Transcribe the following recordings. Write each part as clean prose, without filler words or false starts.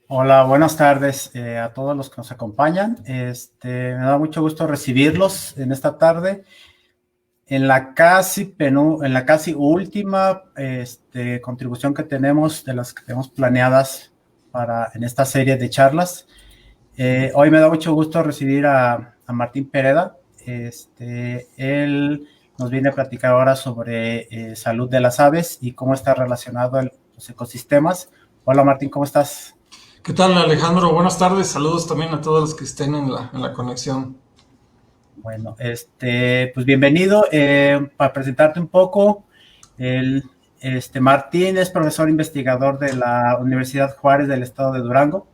Hola, buenas tardes a todos los que nos acompañan. Me da mucho gusto recibirlos en esta tarde en la casi última contribución que tenemos de las que tenemos planeadas en esta serie de charlas. Hoy me da mucho gusto recibir a Martín Pereda. Él nos viene a platicar ahora sobre salud de las aves y cómo está relacionado a los ecosistemas. Hola Martín, ¿cómo estás? ¿Qué tal, Alejandro? Buenas tardes. Saludos también a todos los que estén en la conexión. Bueno, pues bienvenido. Para presentarte un poco, el, Martín es profesor investigador de la Universidad Juárez del Estado de Durango.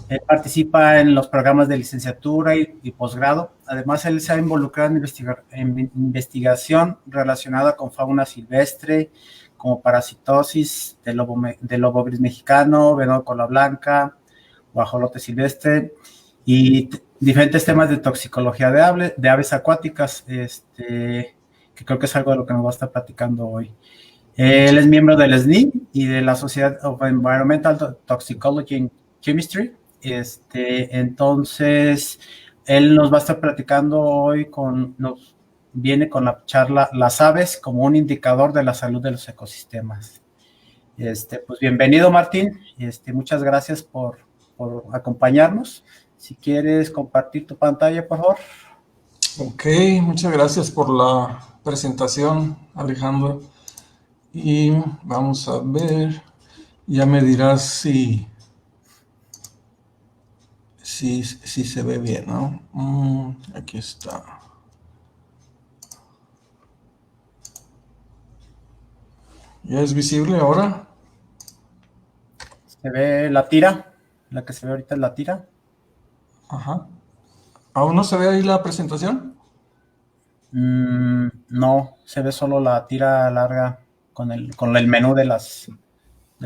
Él participa en los programas de licenciatura y posgrado. Además, él se ha involucrado en investigación relacionada con fauna silvestre, como parasitosis del lobo gris mexicano, venado cola blanca, guajolote silvestre y diferentes temas de toxicología de aves acuáticas, que creo que es algo de lo que nos va a estar platicando hoy. Él es miembro del SNI y de la Society of Environmental Toxicology and Chemistry. Entonces, él nos va a estar platicando hoy nos viene con la charla Las aves como un indicador de la salud de los ecosistemas. Pues bienvenido, Martín. Muchas gracias por acompañarnos. Si quieres compartir tu pantalla, por favor. Ok, muchas gracias por la presentación, Alejandro. Y vamos a ver, ya me dirás si se ve bien, ¿no? Aquí está. ¿Ya es visible ahora? Se ve la tira, la que se ve ahorita es la tira. Ajá. ¿Aún no se ve ahí la presentación? No, se ve solo la tira larga con el menú del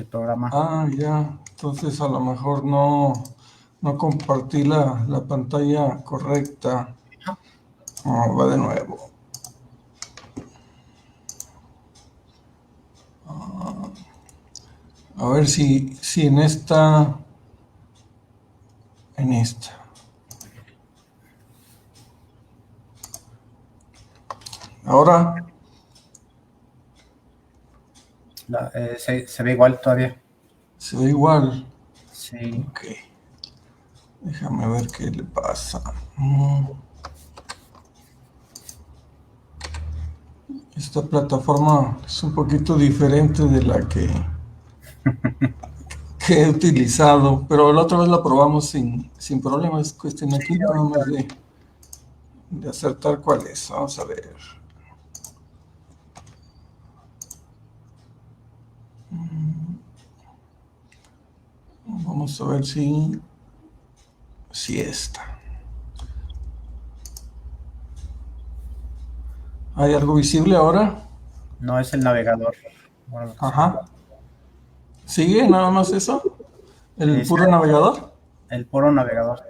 programa. Ah, ya. Entonces a lo mejor no compartí la pantalla correcta. Va de nuevo. A ver si en esta. En esta. Ahora. Se ve igual todavía. Se ve igual. Sí. Ok. Déjame ver qué le pasa. Esta plataforma es un poquito diferente de la que he utilizado, pero la otra vez la probamos sin problemas. Es cuestión aquí nada más de acertar cuál es. Vamos a ver. Vamos a ver si esta. ¿Hay algo visible ahora? No es el navegador. Bueno, Ajá. ¿Sigue nada más eso? ¿El es puro navegador? el puro navegador.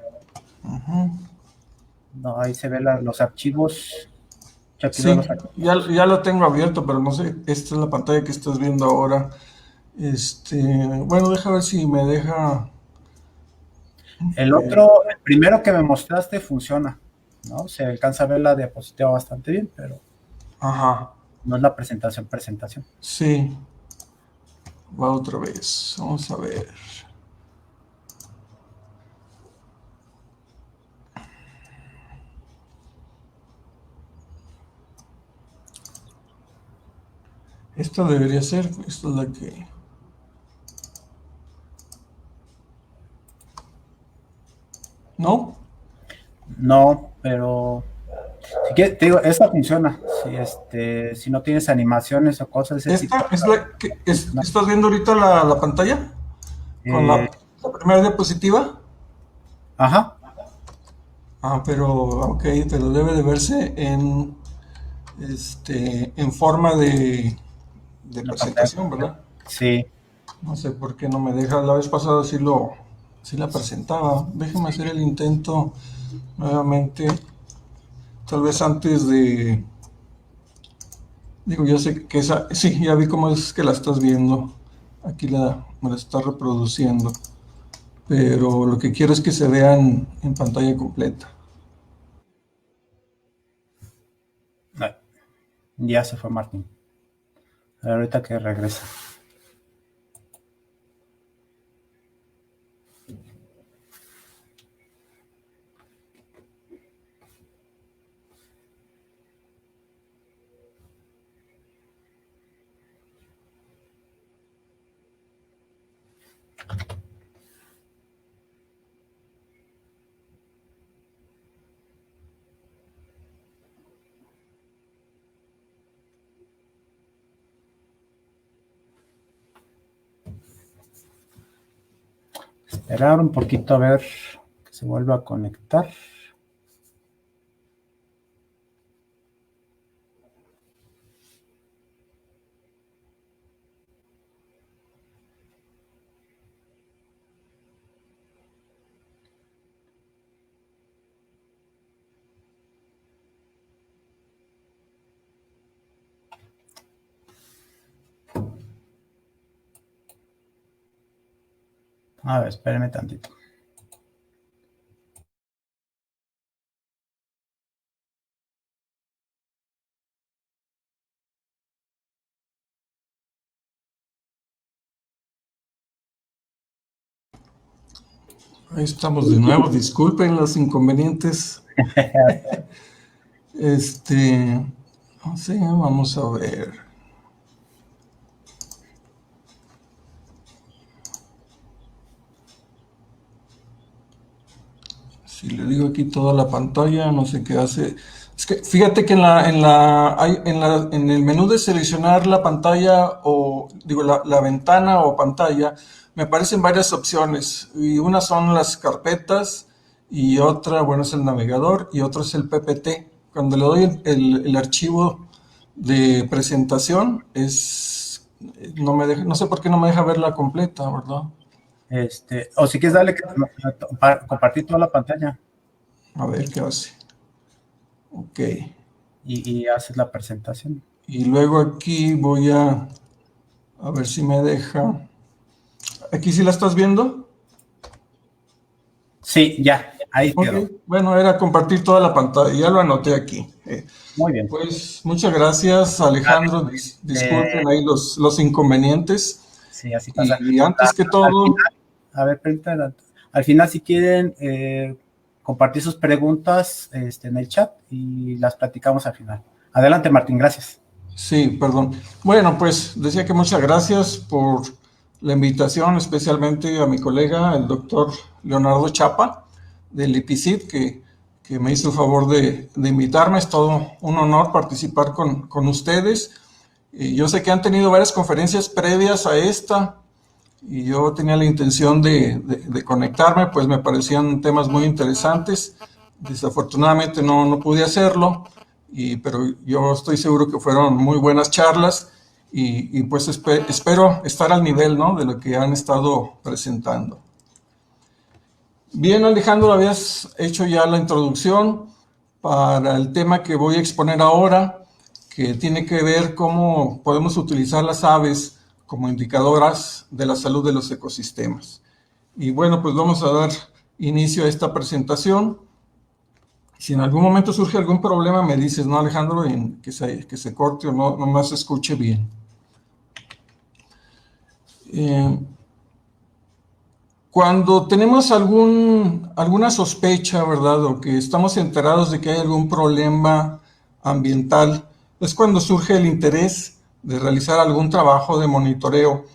No, ahí se ven los archivos. Aquí veo Sí, los archivos. ya lo tengo abierto, pero no sé, esta es la pantalla que estás viendo ahora. Bueno, deja ver si me deja. El primero que me mostraste funciona, ¿no? Se alcanza a ver la diapositiva bastante bien, pero Ajá, no es la presentación. sí, va otra vez. Vamos a ver. Esta debería ser, esta es la que. ¿No? No, pero si quieres, te digo, esta funciona. Si no tienes animaciones o cosas de ese tipo, Esta es la que. no. ¿Estás viendo ahorita la pantalla? Con Eh, la primera diapositiva. ajá, Pero, ok, pero debe de verse en forma de la pantalla. presentación, ¿verdad? Sí, No sé por qué no me deja. La vez pasada sí la presentaba. Déjame hacer el intento nuevamente. Tal vez antes de. Digo, ya sé que esa. Sí, ya vi cómo es que la estás viendo. Aquí me la está reproduciendo. pero lo que quiero es que se vean en pantalla completa. Ya se fue Martín. A ver, ahorita que regresa. Esperar un poquito a ver que se vuelva a conectar. A ver, espérenme tantito. Ahí estamos de nuevo, disculpen los inconvenientes. No sé, vamos a ver. Si le digo aquí toda la pantalla, no sé qué hace. Es que fíjate que en el menú de seleccionar la pantalla o digo la ventana o pantalla, me aparecen varias opciones y una son las carpetas y otra, bueno, es el navegador y otro es el PPT. Cuando le doy el archivo de presentación, no me deja, no sé por qué no me deja verla completa, ¿verdad? O si quieres darle para compartir toda la pantalla. A ver qué hace. Ok. Y haces la presentación. Y luego aquí voy a ver si me deja. ¿Aquí sí la estás viendo? Sí, ya, ahí quedó. Okay. Bueno, era compartir toda la pantalla, ya lo anoté aquí. Muy bien. Pues muchas gracias, Alejandro. Disculpen ahí los inconvenientes. Sí, así pasa. Y antes que todo... A ver, al final si quieren compartir sus preguntas en el chat y las platicamos al final. Adelante, Martín, gracias. Sí, perdón. Bueno, pues decía que muchas gracias por la invitación, especialmente a mi colega, el doctor Leonardo Chapa, del IPICIT, que me hizo el favor de invitarme. Es todo un honor participar con ustedes. Yo sé que han tenido varias conferencias previas a esta y yo tenía la intención de conectarme, pues me parecían temas muy interesantes. Desafortunadamente no pude hacerlo, pero yo estoy seguro que fueron muy buenas charlas y pues espero estar al nivel, ¿no?, de lo que han estado presentando. Bien, Alejandro, habías hecho ya la introducción para el tema que voy a exponer ahora, que tiene que ver cómo podemos utilizar las aves como indicadoras de la salud de los ecosistemas. Y bueno, pues vamos a dar inicio a esta presentación. Si en algún momento surge algún problema, me dices, ¿no, Alejandro? Que se corte o no más se escuche bien. Cuando tenemos alguna sospecha, ¿verdad?, o que estamos enterados de que hay algún problema ambiental, es cuando surge el interés de realizar algún trabajo de monitoreo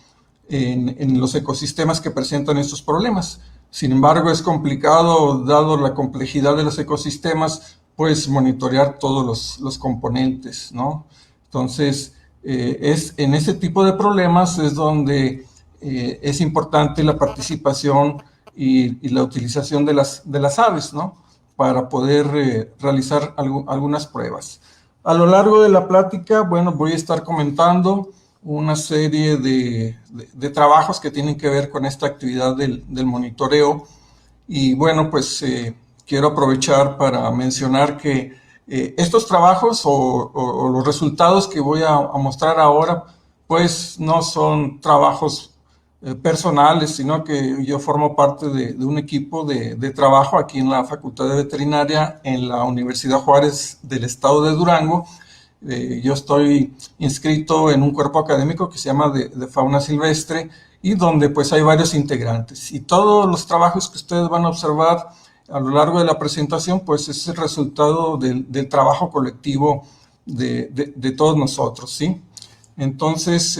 en los ecosistemas que presentan estos problemas. Sin embargo, es complicado, dado la complejidad de los ecosistemas, pues monitorear todos los componentes, ¿no? Entonces, en ese tipo de problemas es donde es importante la participación y la utilización de las aves, ¿no?, para poder realizar algunas pruebas. A lo largo de la plática, bueno, voy a estar comentando una serie de trabajos que tienen que ver con esta actividad del monitoreo. Y bueno, pues quiero aprovechar para mencionar que estos trabajos o los resultados que voy a mostrar ahora, pues no son trabajos personales, sino que yo formo parte de un equipo de trabajo aquí en la Facultad de Veterinaria en la Universidad Juárez del Estado de Durango. Yo estoy inscrito en un cuerpo académico que se llama de fauna silvestre y donde pues hay varios integrantes. Y todos los trabajos que ustedes van a observar a lo largo de la presentación, pues es el resultado del trabajo colectivo de todos nosotros, ¿sí? Entonces,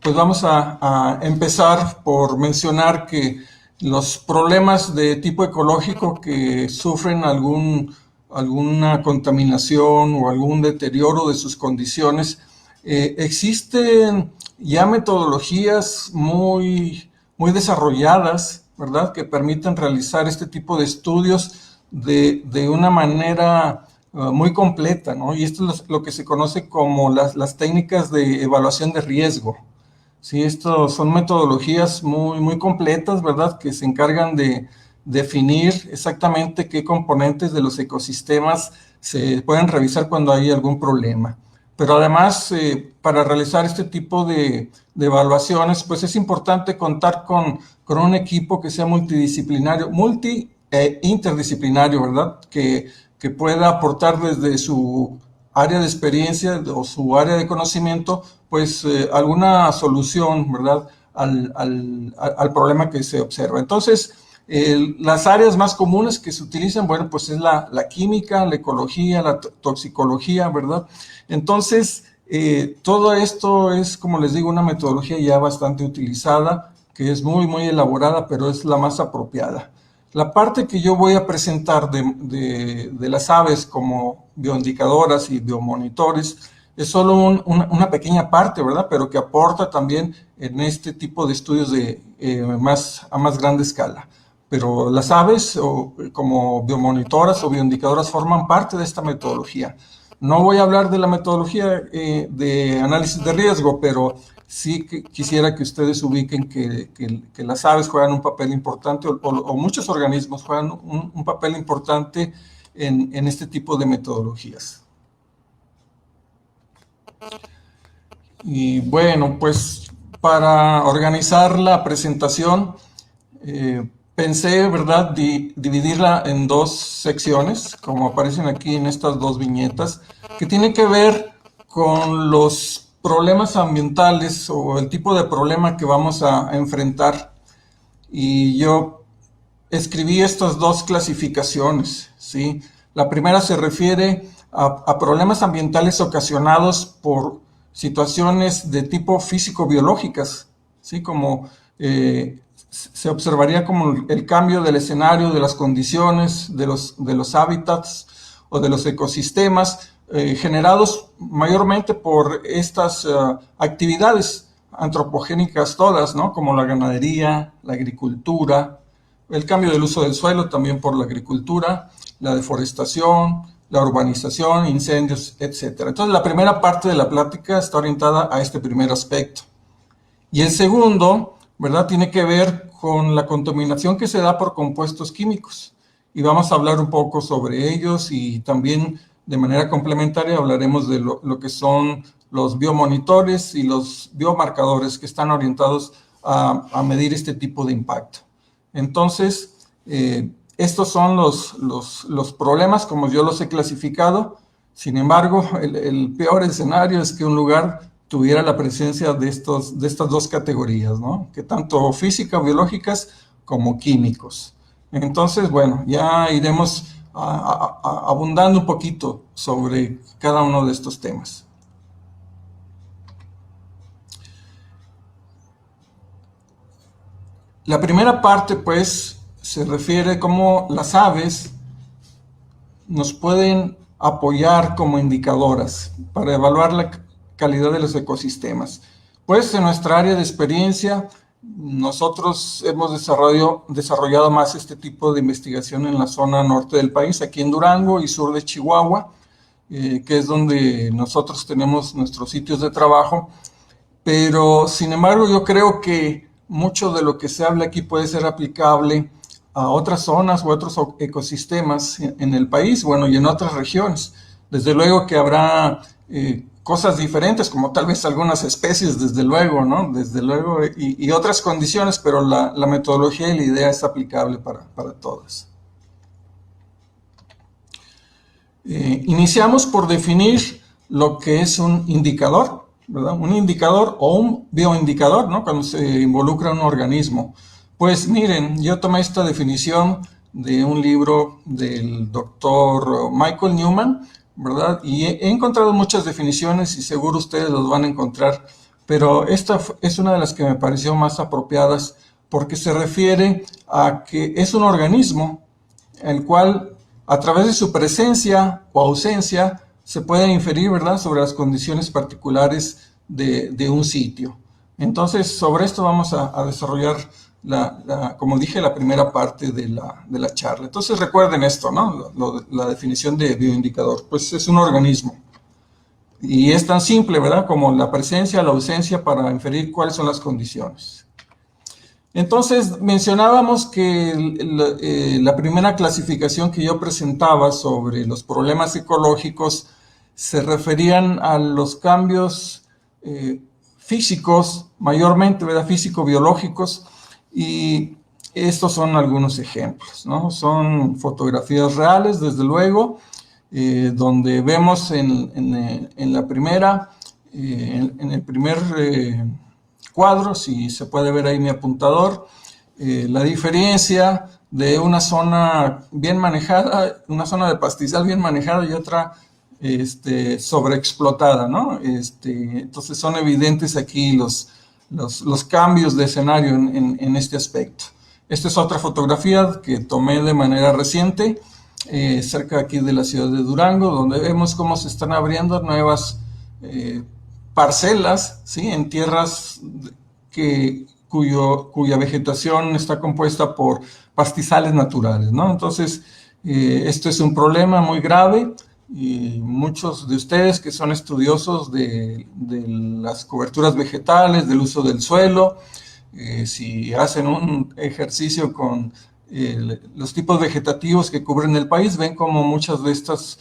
pues vamos a empezar por mencionar que los problemas de tipo ecológico que sufren alguna contaminación o algún deterioro de sus condiciones, existen ya metodologías muy desarrolladas, ¿verdad?, que permiten realizar este tipo de estudios de una manera muy completa, ¿no? Y esto es lo que se conoce como las técnicas de evaluación de riesgo. Sí, esto son metodologías muy completas, ¿verdad?, que se encargan de definir exactamente qué componentes de los ecosistemas se pueden revisar cuando hay algún problema. Pero además, para realizar este tipo de evaluaciones, pues es importante contar con un equipo que sea multidisciplinario, interdisciplinario, ¿verdad?, que pueda aportar desde su área de experiencia o su área de conocimiento, pues alguna solución, ¿verdad?, al problema que se observa. Entonces, las áreas más comunes que se utilizan, bueno, pues es la química, la ecología, la toxicología, ¿verdad? Entonces, todo esto es, como les digo, una metodología ya bastante utilizada, que es muy elaborada, pero es la más apropiada. La parte que yo voy a presentar de las aves como bioindicadoras y biomonitores es solo una pequeña parte, ¿verdad?, pero que aporta también en este tipo de estudios a más grande escala. Pero las aves como biomonitoras o bioindicadoras forman parte de esta metodología. No voy a hablar de la metodología de análisis de riesgo, pero sí quisiera que ustedes ubiquen que las aves juegan un papel importante o muchos organismos juegan un papel importante en este tipo de metodologías. Y bueno, pues para organizar la presentación, pensé, ¿verdad?, dividirla en dos secciones, como aparecen aquí en estas dos viñetas, que tienen que ver con los problemas ambientales o el tipo de problema que vamos a enfrentar. Y yo escribí estas dos clasificaciones, ¿sí? La primera se refiere a problemas ambientales ocasionados por situaciones de tipo físico-biológicas, ¿sí? Como se observaría como el cambio del escenario, de las condiciones, de los hábitats o de los ecosistemas, generados mayormente por estas actividades antropogénicas todas, ¿no?, como la ganadería, la agricultura, el cambio del uso del suelo también por la agricultura, la deforestación, la urbanización, incendios, etc. Entonces, la primera parte de la plática está orientada a este primer aspecto. Y el segundo, ¿verdad?, tiene que ver con la contaminación que se da por compuestos químicos. Y vamos a hablar un poco sobre ellos y también de manera complementaria hablaremos de lo que son los biomonitores y los biomarcadores que están orientados a medir este tipo de impacto. Entonces, estos son los problemas como yo los he clasificado. Sin embargo, el peor escenario es que un lugar tuviera la presencia de estas dos categorías, ¿no?, que tanto física, biológicas como químicos. Entonces, bueno, ya iremos abundando un poquito sobre cada uno de estos temas. La primera parte, pues, se refiere a cómo las aves nos pueden apoyar como indicadoras para evaluar la calidad de los ecosistemas. Pues en nuestra área de experiencia, nosotros hemos desarrollado más este tipo de investigación en la zona norte del país, aquí en Durango y sur de Chihuahua, que es donde nosotros tenemos nuestros sitios de trabajo. Pero, sin embargo, yo creo que mucho de lo que se habla aquí puede ser aplicable a otras zonas u otros ecosistemas en el país, bueno, y en otras regiones. Desde luego que habrá cosas diferentes, como tal vez algunas especies, desde luego, ¿no? Desde luego, y otras condiciones, pero la metodología y la idea es aplicable para todas. Iniciamos por definir lo que es un indicador, ¿verdad? Un indicador o un bioindicador, ¿no? Cuando se involucra un organismo. Pues miren, yo tomé esta definición de un libro del doctor Michael Newman, ¿verdad? Y he encontrado muchas definiciones y seguro ustedes los van a encontrar, pero esta es una de las que me pareció más apropiadas porque se refiere a que es un organismo el cual a través de su presencia o ausencia se puede inferir, ¿verdad?, sobre las condiciones particulares de un sitio. Entonces, sobre esto vamos a desarrollar, como dije, la primera parte de la charla. Entonces, recuerden esto, ¿no? La definición de bioindicador. Pues es un organismo. Y es tan simple, ¿verdad?, como la presencia, la ausencia para inferir cuáles son las condiciones. Entonces, mencionábamos que la primera clasificación que yo presentaba sobre los problemas ecológicos se referían a los cambios físicos, mayormente, ¿verdad?, físico-biológicos, y estos son algunos ejemplos, ¿no? Son fotografías reales, desde luego, donde vemos en la primera, en el primer cuadro, si se puede ver ahí mi apuntador, la diferencia de una zona bien manejada, una zona de pastizal bien manejada y otra sobreexplotada, ¿no? Entonces son evidentes aquí los cambios de escenario en este aspecto. Esta es otra fotografía que tomé de manera reciente, cerca aquí de la ciudad de Durango, donde vemos cómo se están abriendo nuevas parcelas, ¿sí?, en tierras cuya vegetación está compuesta por pastizales naturales, ¿no? Entonces, esto es un problema muy grave y muchos de ustedes que son estudiosos de las coberturas vegetales, del uso del suelo, si hacen un ejercicio con los tipos vegetativos que cubren el país, ven como muchas de estas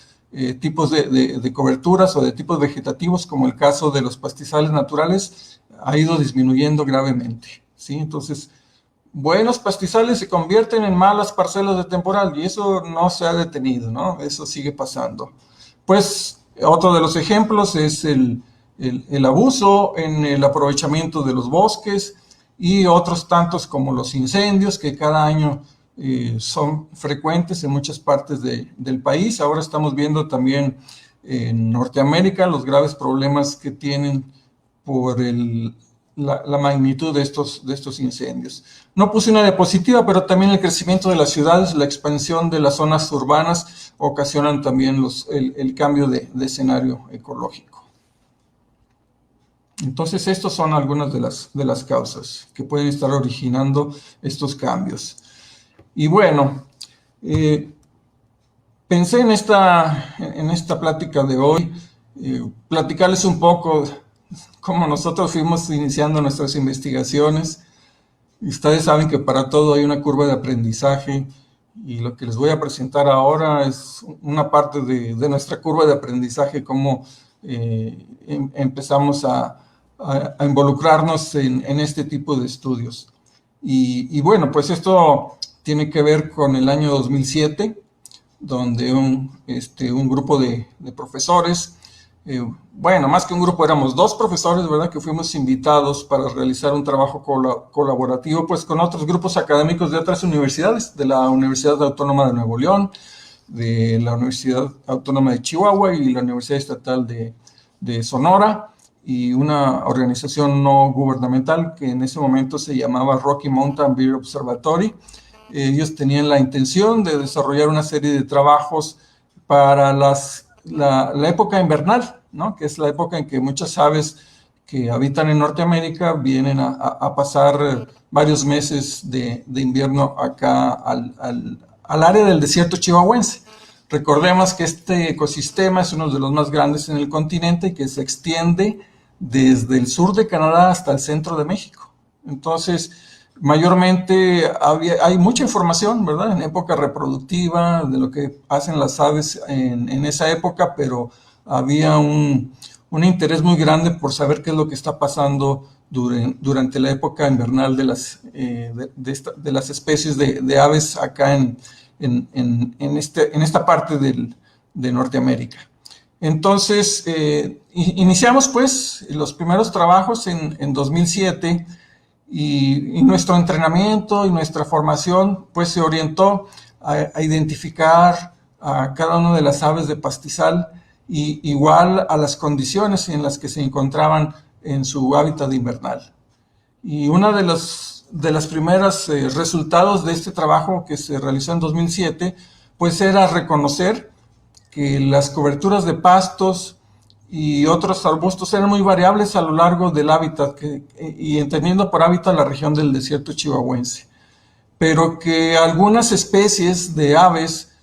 tipos de coberturas o de tipos vegetativos, como el caso de los pastizales naturales, ha ido disminuyendo gravemente, ¿sí? Entonces, buenos pastizales se convierten en malas parcelas de temporal y eso no se ha detenido, ¿no? Eso sigue pasando. Pues otro de los ejemplos es el abuso en el aprovechamiento de los bosques y otros tantos como los incendios que cada año son frecuentes en muchas partes del país. Ahora estamos viendo también en Norteamérica los graves problemas que tienen por la magnitud de estos incendios. No puse una diapositiva, pero también el crecimiento de las ciudades, la expansión de las zonas urbanas ocasionan también el cambio de escenario ecológico. Entonces, estas son algunas de las causas que pueden estar originando estos cambios. Y bueno, pensé en esta plática de hoy, platicarles un poco cómo nosotros fuimos iniciando nuestras investigaciones. Ustedes saben que para todo hay una curva de aprendizaje y lo que les voy a presentar ahora es una parte de nuestra curva de aprendizaje, cómo empezamos a involucrarnos en este tipo de estudios. Y bueno, pues esto tiene que ver con el año 2007, donde un grupo de profesores, bueno, más que un grupo, éramos 2 profesores, ¿verdad?, que fuimos invitados para realizar un trabajo colaborativo, pues, con otros grupos académicos de otras universidades, de la Universidad Autónoma de Nuevo León, de la Universidad Autónoma de Chihuahua y la Universidad Estatal de Sonora, y una organización no gubernamental que en ese momento se llamaba Rocky Mountain Bear Observatory. Ellos tenían la intención de desarrollar una serie de trabajos para la época invernal, ¿no?, que es la época en que muchas aves que habitan en Norteamérica vienen a pasar varios meses de invierno acá al área del desierto chihuahuense. Recordemos que este ecosistema es uno de los más grandes en el continente y que se extiende desde el sur de Canadá hasta el centro de México. Entonces, mayormente hay mucha información, ¿verdad?, en época reproductiva, de lo que hacen las aves en esa época, pero había un un interés muy grande por saber qué es lo que está pasando durante la época invernal de las especies de aves acá en esta parte de Norteamérica. Entonces, iniciamos pues los primeros trabajos en 2007 y nuestro entrenamiento y nuestra formación pues se orientó a identificar a cada una de las aves de pastizal y igual a las condiciones en las que se encontraban en su hábitat invernal. Y una de las primeras resultados de este trabajo que se realizó en 2007 pues era reconocer que las coberturas de pastos y otros arbustos eran muy variables a lo largo del hábitat, y entendiendo por hábitat la región del desierto chihuahuense, pero que algunas especies de aves,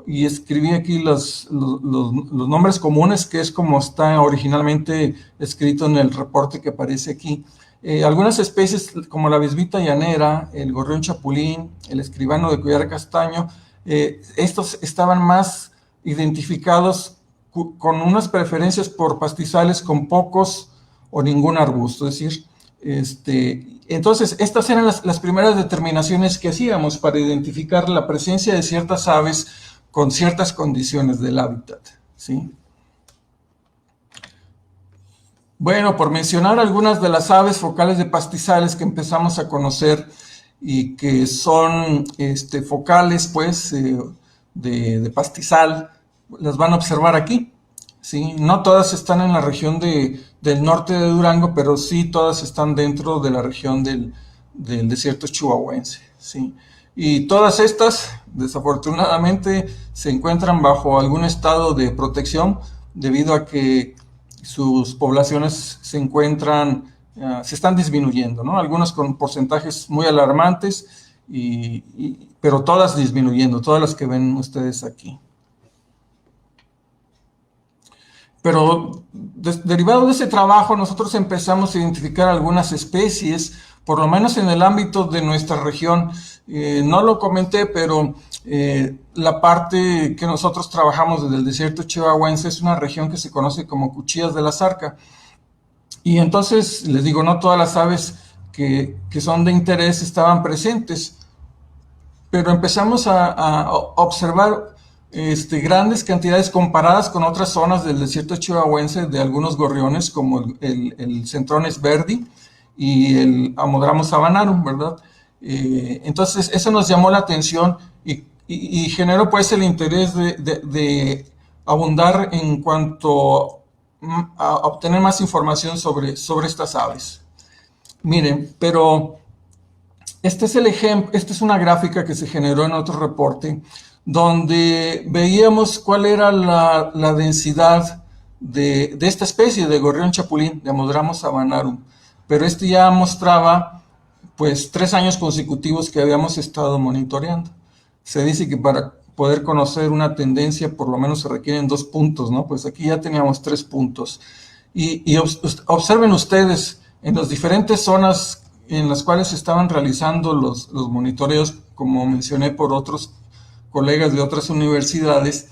y escribí aquí los nombres comunes, que es como está originalmente escrito en el reporte que aparece aquí, algunas especies como la bisbita llanera, el gorrión chapulín, el escribano de collar castaño, estos estaban más identificados con unas preferencias por pastizales con pocos o ningún arbusto, es decir, entonces estas eran las primeras determinaciones que hacíamos para identificar la presencia de ciertas aves con ciertas condiciones del hábitat, ¿sí? Bueno, por mencionar algunas de las aves focales de pastizales que empezamos a conocer y que son focales, pues, de pastizal, las van a observar aquí, ¿sí? No todas están en la región del norte de Durango, pero sí todas están dentro de la región del desierto chihuahuense, ¿sí? Y todas estas, desafortunadamente, se encuentran bajo algún estado de protección debido a que sus poblaciones se están disminuyendo, ¿no? Algunas con porcentajes muy alarmantes, pero todas disminuyendo, todas las que ven ustedes aquí. Pero derivado de ese trabajo, nosotros empezamos a identificar algunas especies, por lo menos en el ámbito de nuestra región. No lo comenté, pero la parte que nosotros trabajamos desde el desierto chihuahuense es una región que se conoce como Cuchillas de la Zarca. Y entonces, les digo, no todas las aves que son de interés estaban presentes, pero empezamos a observar grandes cantidades comparadas con otras zonas del desierto chihuahuense de algunos gorriones como el Centrones verdi y el Ammodramus savanarum, ¿verdad? Entonces eso nos llamó la atención y generó pues el interés de abundar en cuanto a obtener más información sobre estas aves. Miren, pero este es el ejemplo, esta es una gráfica que se generó en otro reporte donde veíamos cuál era la densidad de esta especie de gorrión chapulín, de Ammodramus savanarum, pero ya mostraba pues 3 años consecutivos que habíamos estado monitoreando. Se dice que para poder conocer una tendencia por lo menos se requieren 2 puntos, ¿no? Pues aquí ya teníamos 3 puntos. Y observen ustedes en las diferentes zonas en las cuales se estaban realizando los monitoreos, como mencioné por otros colegas de otras universidades.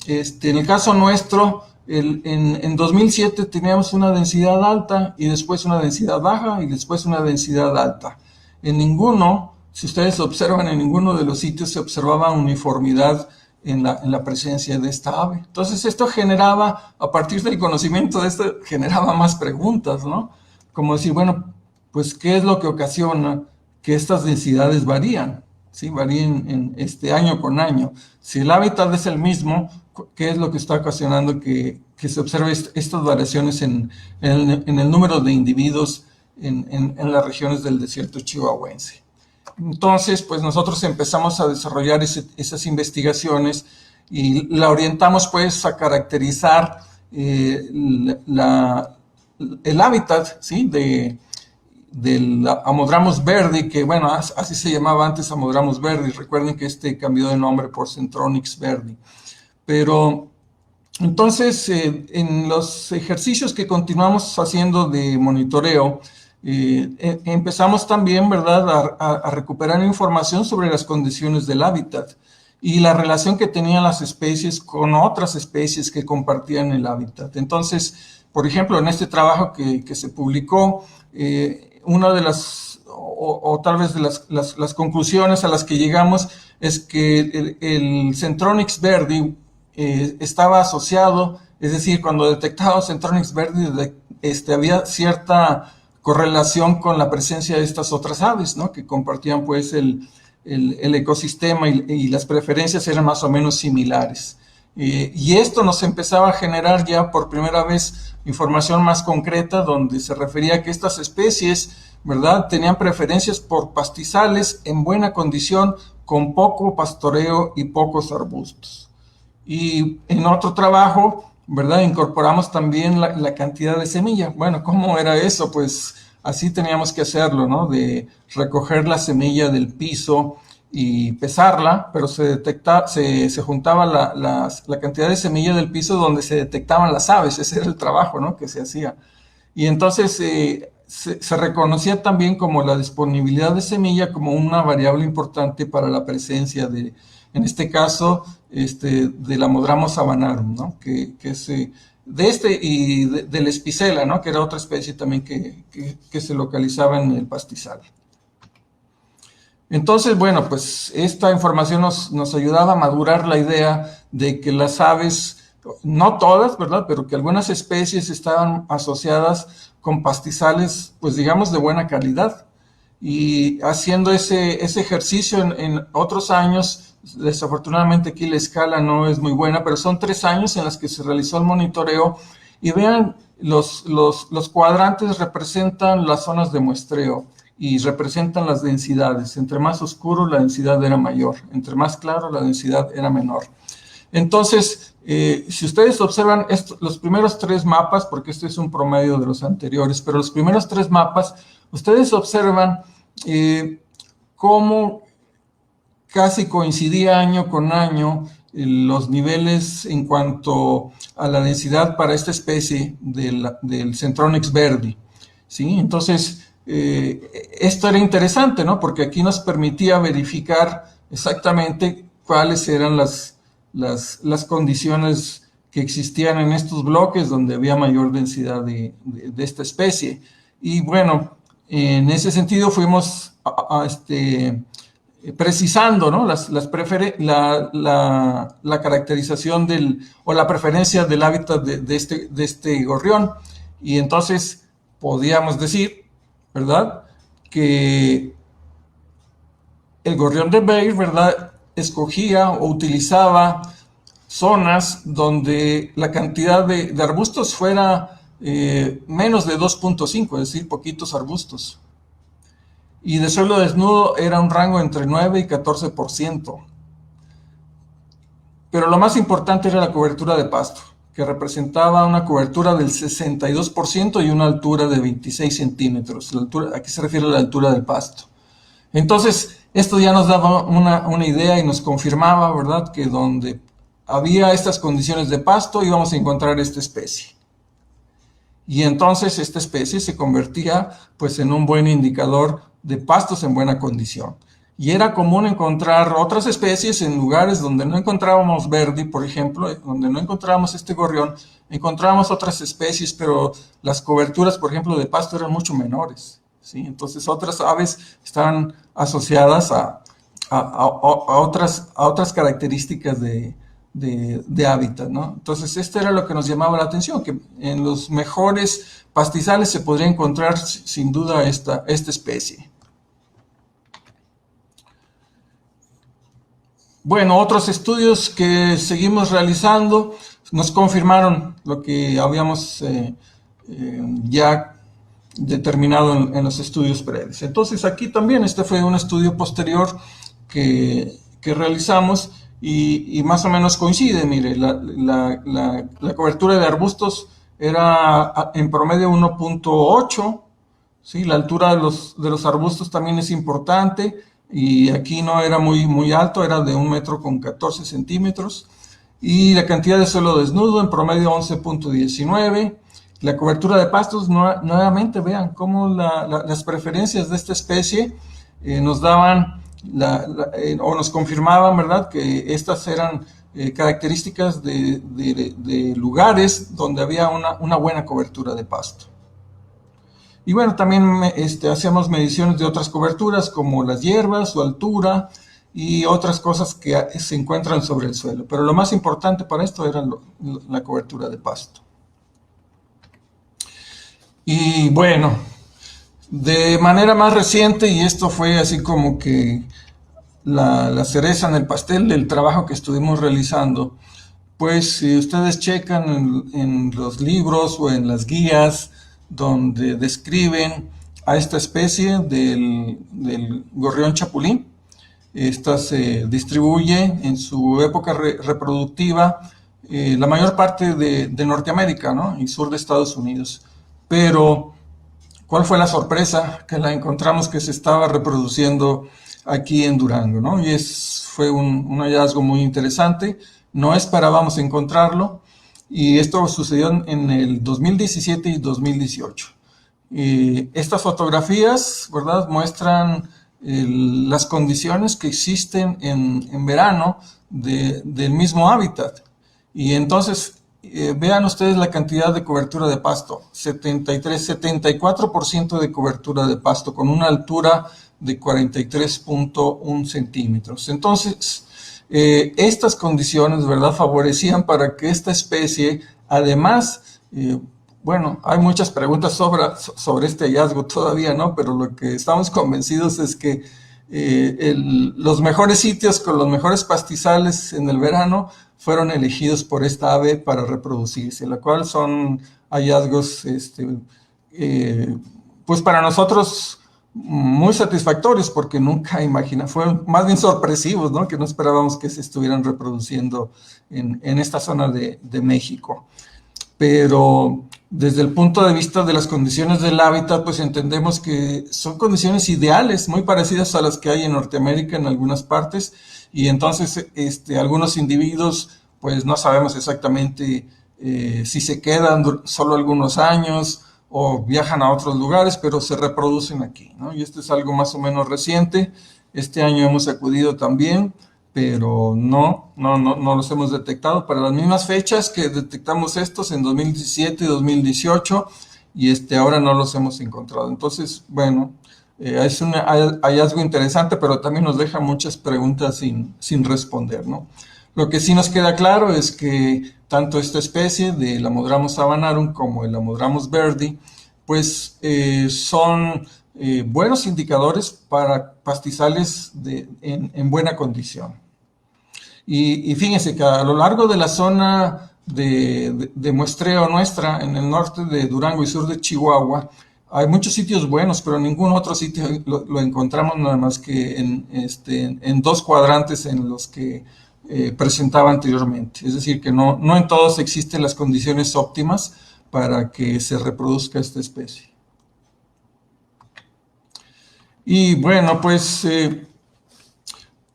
En el caso nuestro, en 2007 teníamos una densidad alta y después una densidad baja y después una densidad alta. En ninguno, si ustedes observan, en ninguno de los sitios se observaba uniformidad en la presencia de esta ave. Entonces esto generaba, a partir del conocimiento de esto, generaba más preguntas, ¿no? Como decir, bueno, pues ¿qué es lo que ocasiona que estas densidades varían? ¿Sí? Varían año con año. Si el hábitat es el mismo, ¿qué es lo que está ocasionando que se observe estas variaciones en el número de individuos en las regiones del desierto chihuahuense? Entonces, pues nosotros empezamos a desarrollar esas investigaciones y la orientamos pues a caracterizar el hábitat, ¿sí? del Ammodramus verdi, que bueno, así se llamaba antes Ammodramus verdi. Recuerden que cambió de nombre por Centronix verdi. Pero entonces, en los ejercicios que continuamos haciendo de monitoreo, empezamos también, ¿verdad?, a recuperar información sobre las condiciones del hábitat. y la relación que tenían las especies con otras especies que compartían el hábitat. Entonces, por ejemplo, en este trabajo que se publicó, una de las, o tal vez de las conclusiones a las que llegamos es que el Centronix verdi estaba asociado, es decir, cuando detectaba Centronix verdi, había cierta correlación con la presencia de estas otras aves, ¿no? Que compartían pues el ecosistema y las preferencias eran más o menos similares. Y esto nos empezaba a generar ya por primera vez información más concreta donde se refería a que estas especies, ¿verdad?, tenían preferencias por pastizales en buena condición, con poco pastoreo y pocos arbustos. Y en otro trabajo, ¿verdad?, incorporamos también la cantidad de semilla. Bueno, ¿cómo era eso? Pues así teníamos que hacerlo, ¿no? De recoger la semilla del piso y pesarla, pero se juntaba la cantidad de semilla del piso donde se detectaban las aves. Ese era el trabajo, ¿no?, que se hacía. Y entonces se reconocía también como la disponibilidad de semilla como una variable importante para la presencia de, en este caso, de la Modramo sabanarum, ¿no?, que es del Espicela, ¿no?, que era otra especie también que se localizaba en el pastizal. Entonces, bueno, pues esta información nos ayudaba a madurar la idea de que las aves, no todas, ¿verdad?, pero que algunas especies estaban asociadas con pastizales, pues digamos, de buena calidad. Y haciendo ese ejercicio en otros años, desafortunadamente aquí la escala no es muy buena, pero son 3 años en los que se realizó el monitoreo, y vean, los cuadrantes representan las zonas de muestreo y representan las densidades. Entre más oscuro la densidad era mayor, entre más claro la densidad era menor. Entonces, si ustedes observan los primeros 3 mapas, porque este es un promedio de los anteriores, pero los primeros 3 mapas, ustedes observan cómo casi coincidía año con año los niveles en cuanto a la densidad para esta especie del Centronix verdi, ¿sí? Entonces, esto era interesante, ¿no?, porque aquí nos permitía verificar exactamente cuáles eran las condiciones que existían en estos bloques donde había mayor densidad de esta especie. Y bueno, en ese sentido fuimos precisando, ¿no?, la caracterización o la preferencia del hábitat de este gorrión. Y entonces podíamos decir, ¿verdad?, que el gorrión de Bayer, ¿verdad?, escogía o utilizaba zonas donde la cantidad de arbustos fuera menos de 2.5, es decir, poquitos arbustos. Y de suelo desnudo era un rango entre 9 y 14%. Pero lo más importante era la cobertura de pasto, que representaba una cobertura del 62% y una altura de 26 centímetros. ¿A qué se refiere la altura del pasto? Entonces, esto ya nos daba una idea y nos confirmaba, ¿verdad?, que donde había estas condiciones de pasto íbamos a encontrar esta especie. Y entonces esta especie se convertía pues en un buen indicador de pastos en buena condición. Y era común encontrar otras especies en lugares donde no encontrábamos verdi, por ejemplo, donde no encontrábamos este gorrión, encontrábamos otras especies, pero las coberturas, por ejemplo, de pasto eran mucho menores, ¿sí? Entonces otras aves estaban asociadas a otras características de hábitat, ¿no? Entonces esto era lo que nos llamaba la atención, que en los mejores pastizales se podría encontrar sin duda esta especie. Bueno, otros estudios que seguimos realizando nos confirmaron lo que habíamos ya determinado en los estudios previos. Entonces aquí también este fue un estudio posterior que realizamos y más o menos coincide. Mire, la cobertura de arbustos era en promedio 1.8, ¿sí? La altura de los arbustos también es importante, y aquí no era muy alto, era de 1,14 m. Y la cantidad de suelo desnudo en promedio 11.19. La cobertura de pastos, nuevamente vean cómo las preferencias de esta especie nos daban o nos confirmaban, ¿verdad?, que estas eran características de lugares donde había una buena cobertura de pasto. Y bueno, también hacíamos mediciones de otras coberturas como las hierbas, su altura y otras cosas que se encuentran sobre el suelo. Pero lo más importante para esto era la cobertura de pasto. Y bueno, de manera más reciente, y esto fue así como que la cereza en el pastel del trabajo que estuvimos realizando, pues si ustedes checan en los libros o en las guías donde describen a esta especie del gorrión chapulín, esta se distribuye en su época reproductiva la mayor parte de Norteamérica, ¿no?, y sur de Estados Unidos. Pero, ¿cuál fue la sorpresa? Que la encontramos que se estaba reproduciendo aquí en Durango, ¿no? Y fue un hallazgo muy interesante. No esperábamos encontrarlo. Y esto sucedió en el 2017 y 2018. Estas fotografías, ¿verdad?, muestran las condiciones que existen en verano del mismo hábitat. Y entonces, vean ustedes la cantidad de cobertura de pasto, 74% de cobertura de pasto, con una altura de 43.1 centímetros. Entonces, estas condiciones, ¿verdad?, favorecían para que esta especie, además, bueno, hay muchas preguntas sobre este hallazgo todavía, ¿no? Pero lo que estamos convencidos es que los mejores sitios con los mejores pastizales en el verano fueron elegidos por esta ave para reproducirse, lo cual son hallazgos, pues para nosotros muy satisfactorios, porque nunca fueron más bien sorpresivos, ¿no?, que no esperábamos que se estuvieran reproduciendo en esta zona de México. Pero desde el punto de vista de las condiciones del hábitat, pues entendemos que son condiciones ideales, muy parecidas a las que hay en Norteamérica en algunas partes, y entonces algunos individuos, pues no sabemos exactamente si se quedan solo algunos años o viajan a otros lugares, pero se reproducen aquí, ¿no? Y esto es algo más o menos reciente. Este año hemos acudido también, pero no los hemos detectado para las mismas fechas que detectamos estos en 2017 y 2018, y ahora no los hemos encontrado. Entonces, bueno, es un hallazgo interesante, pero también nos deja muchas preguntas sin responder, ¿no? Lo que sí nos queda claro es que tanto esta especie de Lamodramus savanarum como el Lamodramus verdi, pues son buenos indicadores para pastizales en buena condición. Y fíjense que a lo largo de la zona de muestreo nuestra, en el norte de Durango y sur de Chihuahua, hay muchos sitios buenos, pero ningún otro sitio lo encontramos nada más que en 2 cuadrantes en los que presentaba anteriormente. Es decir, que no en todos existen las condiciones óptimas para que se reproduzca esta especie. Y bueno, pues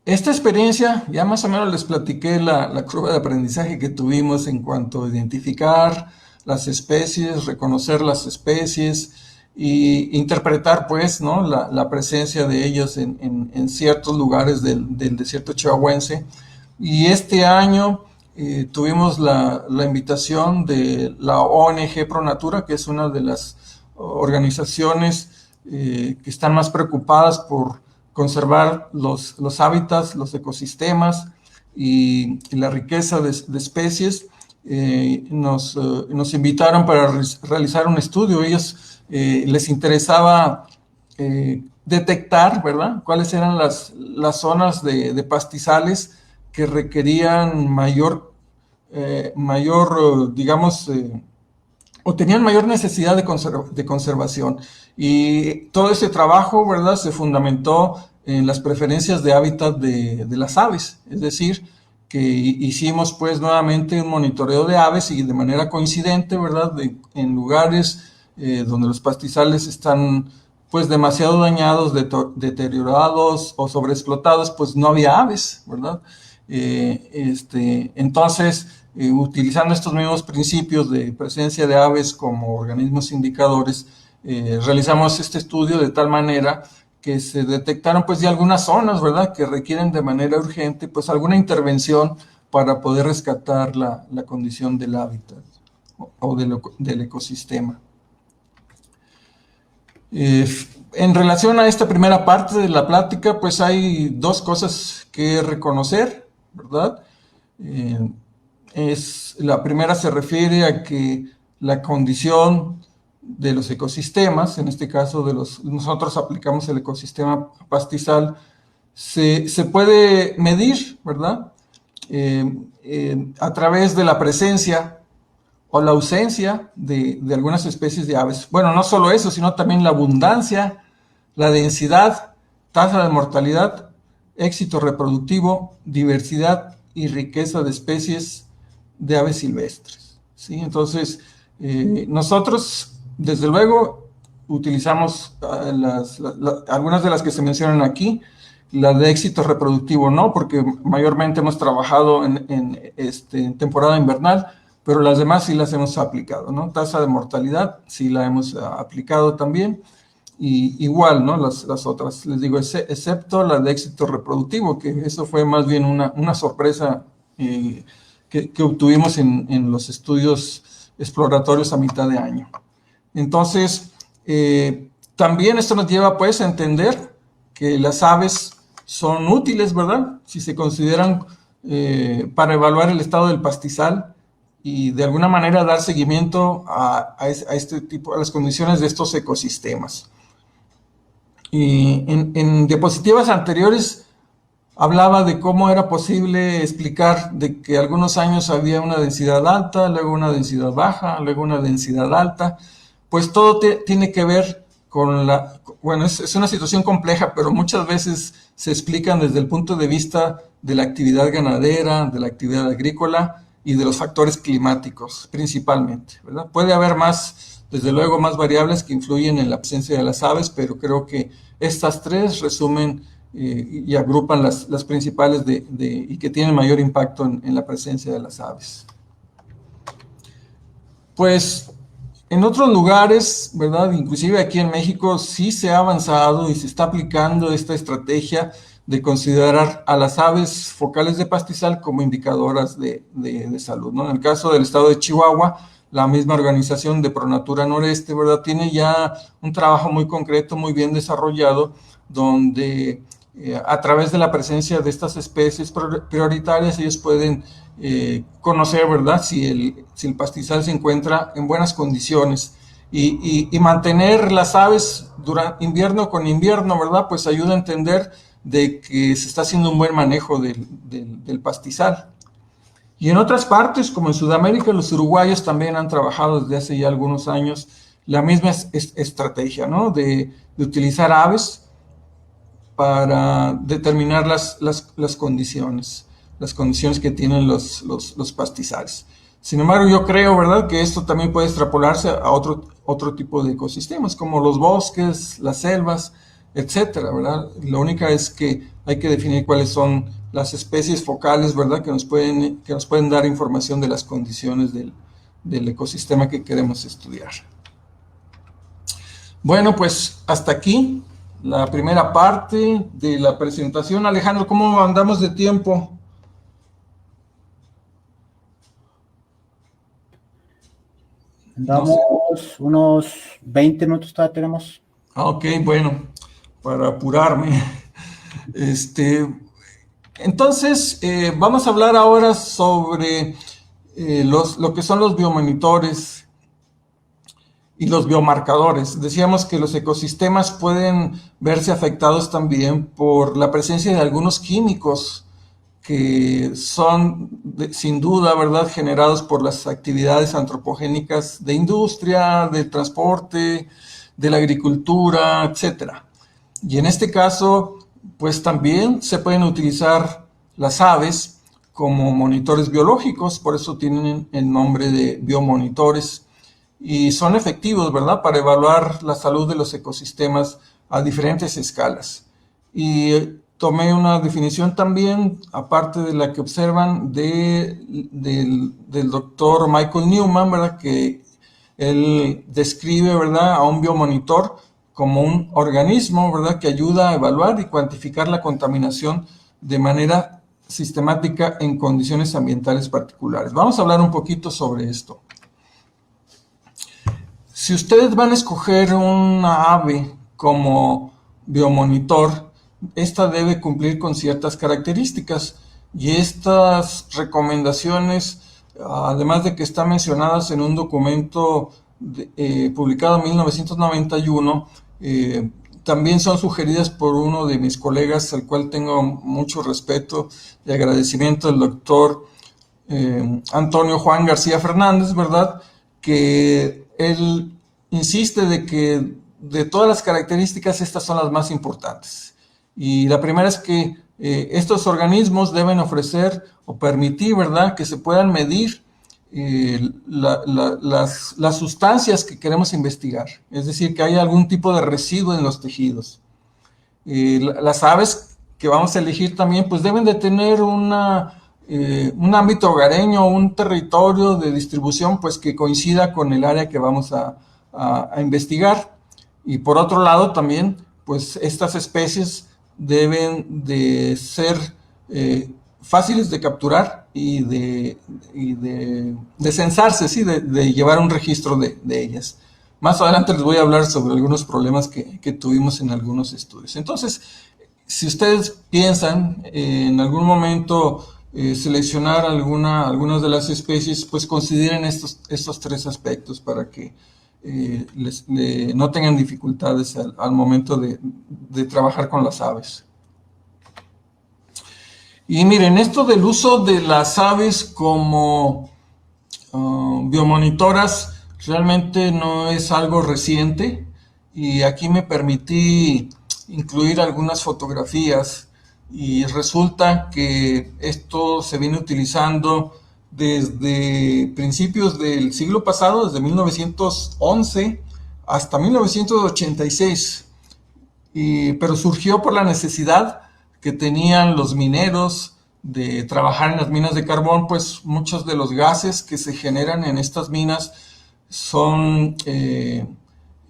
esta experiencia, ya más o menos les platiqué la curva de aprendizaje que tuvimos en cuanto a identificar las especies, reconocer las especies e interpretar, pues, ¿no?, la presencia de ellos en ciertos lugares del desierto chihuahuense. Y este año tuvimos la invitación de la ONG ProNatura, que es una de las organizaciones que están más preocupadas por conservar los hábitats, los ecosistemas y la riqueza de especies. Nos invitaron para realizar un estudio. Ellos les interesaba detectar, ¿verdad?, cuáles eran las zonas de pastizales que requerían mayor, digamos, o tenían mayor necesidad de conservación. Y todo ese trabajo, ¿verdad?, se fundamentó en las preferencias de hábitat de las aves. Es decir, que hicimos pues nuevamente un monitoreo de aves y de manera coincidente, ¿verdad?, en lugares donde los pastizales están pues demasiado dañados, deteriorados o sobreexplotados, pues no había aves, ¿verdad? Entonces, utilizando estos mismos principios de presencia de aves como organismos indicadores, realizamos este estudio de tal manera que se detectaron pues ya algunas zonas, ¿verdad?, que requieren de manera urgente pues alguna intervención para poder rescatar la condición del hábitat o del ecosistema. En relación a esta primera parte de la plática, pues hay dos cosas que reconocer, ¿verdad? La primera se refiere a que la condición de los ecosistemas, en este caso nosotros aplicamos el ecosistema pastizal, se puede medir, ¿verdad? A través de la presencia o la ausencia de algunas especies de aves. Bueno, no solo eso, sino también la abundancia, la densidad, tasa de mortalidad, éxito reproductivo, diversidad y riqueza de especies de aves silvestres, ¿sí? Entonces, nosotros, desde luego, utilizamos algunas de las que se mencionan aquí. La de éxito reproductivo no, porque mayormente hemos trabajado en temporada invernal, pero las demás sí las hemos aplicado, ¿no? Tasa de mortalidad sí la hemos aplicado también, y igual, ¿no? Las otras, les digo, excepto la de éxito reproductivo, que eso fue más bien una sorpresa que obtuvimos en los estudios exploratorios a mitad de año. Entonces, también esto nos lleva pues a entender que las aves son útiles, ¿verdad?, si se consideran para evaluar el estado del pastizal y de alguna manera dar seguimiento a este tipo, a las condiciones de estos ecosistemas. Y en diapositivas anteriores hablaba de cómo era posible explicar de que algunos años había una densidad alta, luego una densidad baja, luego una densidad alta. Pues todo tiene que ver con bueno, es una situación compleja, pero muchas veces se explican desde el punto de vista de la actividad ganadera, de la actividad agrícola y de los factores climáticos, principalmente, ¿verdad? Puede haber desde luego, más variables que influyen en la presencia de las aves, pero creo que estas tres resumen y agrupan las principales y que tienen mayor impacto en la presencia de las aves. Pues en otros lugares, ¿verdad?, inclusive aquí en México, sí se ha avanzado y se está aplicando esta estrategia de considerar a las aves focales de pastizal como indicadoras de salud, ¿no? En el caso del estado de Chihuahua, la misma organización de Pronatura Noreste, ¿verdad?, tiene ya un trabajo muy concreto, muy bien desarrollado, donde a través de la presencia de estas especies prioritarias ellos pueden conocer, ¿verdad?, si el pastizal se encuentra en buenas condiciones y mantener las aves durante invierno con invierno, ¿verdad?, pues ayuda a entender de que se está haciendo un buen manejo del pastizal. Y en otras partes, como en Sudamérica, los uruguayos también han trabajado desde hace ya algunos años la misma estrategia, ¿no?, de utilizar aves para determinar las condiciones que tienen los pastizales. Sin embargo, yo creo, ¿verdad?, que esto también puede extrapolarse a otro tipo de ecosistemas, como los bosques, las selvas, etcétera, ¿verdad? Lo único es que hay que definir cuáles son las especies focales, ¿verdad?, que nos pueden dar información de las condiciones del ecosistema que queremos estudiar. Bueno, pues hasta aquí la primera parte de la presentación. Alejandro, ¿cómo andamos de tiempo? Andamos unos 20 minutos todavía tenemos. Ok, bueno, para apurarme. Entonces, vamos a hablar ahora sobre lo que son los biomonitores y los biomarcadores. Decíamos que los ecosistemas pueden verse afectados también por la presencia de algunos químicos que son, sin duda, ¿verdad?, generados por las actividades antropogénicas de industria, de transporte, de la agricultura, etcétera. Y en este caso, pues también se pueden utilizar las aves como monitores biológicos, por eso tienen el nombre de biomonitores, y son efectivos, ¿verdad?, para evaluar la salud de los ecosistemas a diferentes escalas. Y tomé una definición también, aparte de la que observan, del doctor Michael Newman, ¿verdad?, que él describe, ¿verdad?, a un biomonitor como un organismo, ¿verdad?, que ayuda a evaluar y cuantificar la contaminación de manera sistemática en condiciones ambientales particulares. Vamos a hablar un poquito sobre esto. Si ustedes van a escoger una ave como biomonitor, esta debe cumplir con ciertas características, y estas recomendaciones, además de que están mencionadas en un documento publicado en 1991, también son sugeridas por uno de mis colegas, al cual tengo mucho respeto y agradecimiento, el doctor Antonio Juan García Fernández, ¿verdad?, que él insiste de que de todas las características estas son las más importantes. Y la primera es que estos organismos deben ofrecer o permitir, ¿verdad?, que se puedan medir las sustancias que queremos investigar, es decir, que haya algún tipo de residuo en los tejidos. Las aves que vamos a elegir también pues deben de tener un ámbito hogareño, un territorio de distribución pues que coincida con el área que vamos a investigar. Y por otro lado también pues estas especies deben de ser fáciles de capturar y de censarse, ¿sí?, de llevar un registro de ellas. Más adelante les voy a hablar sobre algunos problemas que tuvimos en algunos estudios. Entonces, si ustedes piensan en algún momento seleccionar algunas de las especies, pues consideren estos tres aspectos para que no tengan dificultades al momento de trabajar con las aves. Y miren, esto del uso de las aves como biomonitoras realmente no es algo reciente, y aquí me permití incluir algunas fotografías, y resulta que esto se viene utilizando desde principios del siglo pasado, desde 1911 hasta 1986, pero surgió por la necesidad que tenían los mineros de trabajar en las minas de carbón, pues muchos de los gases que se generan en estas minas son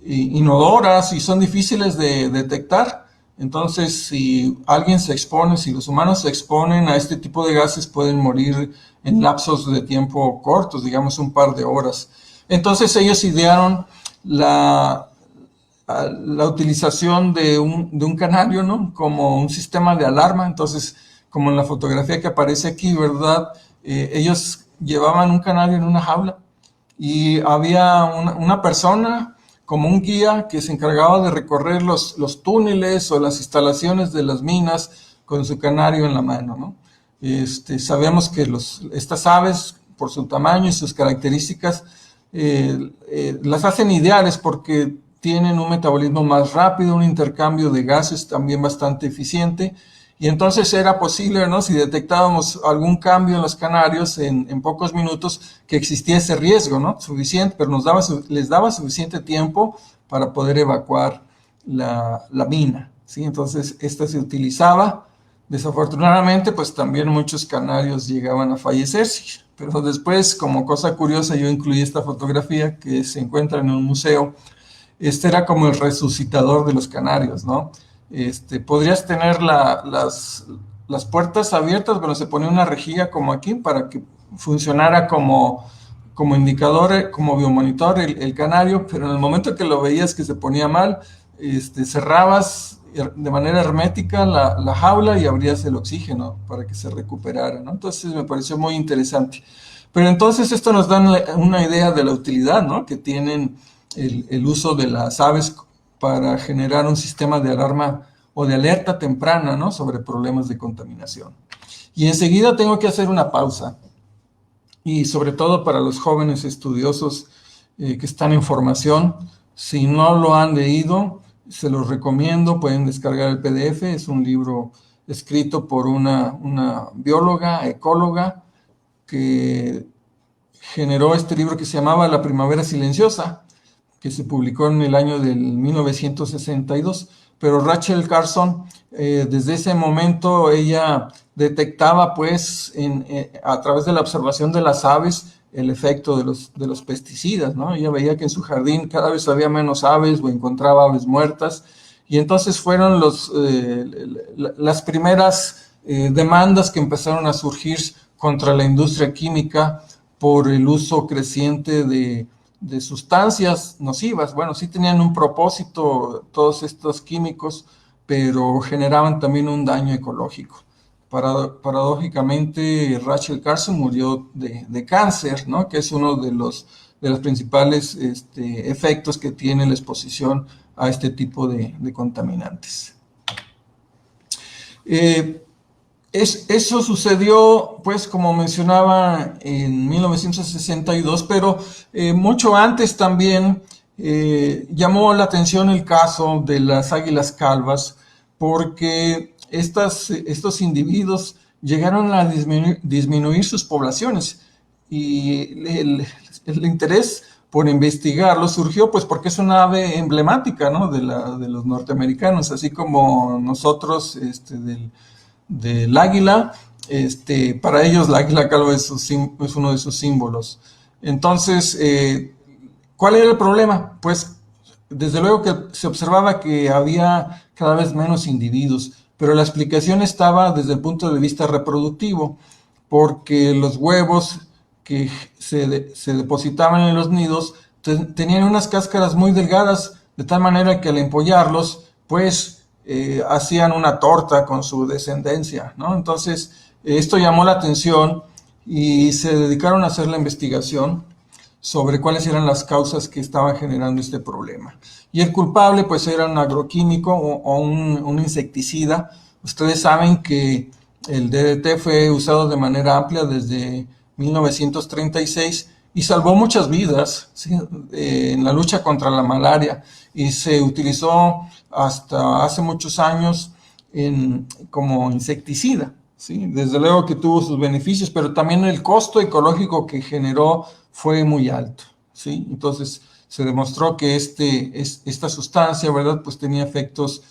inodoras y son difíciles de detectar. Entonces, si alguien se expone, si los humanos se exponen a este tipo de gases, pueden morir en lapsos de tiempo cortos, digamos un par de horas. Entonces ellos idearon la utilización de un canario, ¿no?, como un sistema de alarma. Entonces, como en la fotografía que aparece aquí, ¿verdad?, ellos llevaban un canario en una jaula, y había una persona como un guía que se encargaba de recorrer los túneles o las instalaciones de las minas con su canario en la mano, ¿no? Sabemos que estas aves, por su tamaño y sus características, las hacen ideales porque tienen un metabolismo más rápido, un intercambio de gases también bastante eficiente, y entonces era posible, ¿no?, si detectábamos algún cambio en los canarios en pocos minutos, que existía ese riesgo, ¿no?, suficiente, pero les daba suficiente tiempo para poder evacuar la mina, ¿sí? Entonces esta se utilizaba. Desafortunadamente, pues también muchos canarios llegaban a fallecerse, pero después, como cosa curiosa, yo incluí esta fotografía que se encuentra en un museo. Este era como el resucitador de los canarios, ¿no? Podrías tener las puertas abiertas, pero se ponía una rejilla como aquí para que funcionara como indicador, como biomonitor el canario, pero en el momento que lo veías que se ponía mal, cerrabas de manera hermética la jaula y abrías el oxígeno para que se recuperara, ¿no? Entonces me pareció muy interesante. Pero entonces esto nos da una idea de la utilidad, ¿no?, que tienen el uso de las aves para generar un sistema de alarma o de alerta temprana, ¿no?, sobre problemas de contaminación. Y enseguida tengo que hacer una pausa, y sobre todo para los jóvenes estudiosos que están en formación, si no lo han leído, se los recomiendo, pueden descargar el PDF, es un libro escrito por una bióloga, ecóloga, que generó este libro que se llamaba La Primavera Silenciosa, que se publicó en el año del 1962, pero Rachel Carson, desde ese momento ella detectaba pues a través de la observación de las aves el efecto de los pesticidas, ¿no? Ella veía que en su jardín cada vez había menos aves o encontraba aves muertas, y entonces fueron las primeras demandas que empezaron a surgir contra la industria química por el uso creciente de sustancias nocivas. Bueno, sí tenían un propósito todos estos químicos, pero generaban también un daño ecológico. Paradójicamente, Rachel Carson murió de cáncer, ¿no? Que es uno de los principales efectos que tiene la exposición a este tipo de contaminantes. Eso sucedió, pues, como mencionaba, en 1962, pero mucho antes también llamó la atención el caso de las águilas calvas, porque estos individuos llegaron a disminuir sus poblaciones, y el interés por investigarlo surgió pues porque es una ave emblemática, ¿no? de los norteamericanos, así como nosotros del águila. Para ellos la águila calva es uno de sus símbolos. Entonces, ¿cuál era el problema? Pues desde luego que se observaba que había cada vez menos individuos, pero la explicación estaba desde el punto de vista reproductivo, porque los huevos que se depositaban en los nidos tenían unas cáscaras muy delgadas, de tal manera que al empollarlos, pues hacían una torta con su descendencia, ¿no? Entonces, esto llamó la atención y se dedicaron a hacer la investigación sobre cuáles eran las causas que estaban generando este problema. Y el culpable, pues, era un agroquímico o un insecticida. Ustedes saben que el DDT fue usado de manera amplia desde 1936 y salvó muchas vidas, ¿sí? En la lucha contra la malaria, y se utilizó hasta hace muchos años como insecticida, ¿sí? Desde luego que tuvo sus beneficios, pero también el costo ecológico que generó fue muy alto, ¿sí? Entonces se demostró que esta sustancia, ¿verdad?, pues tenía efectos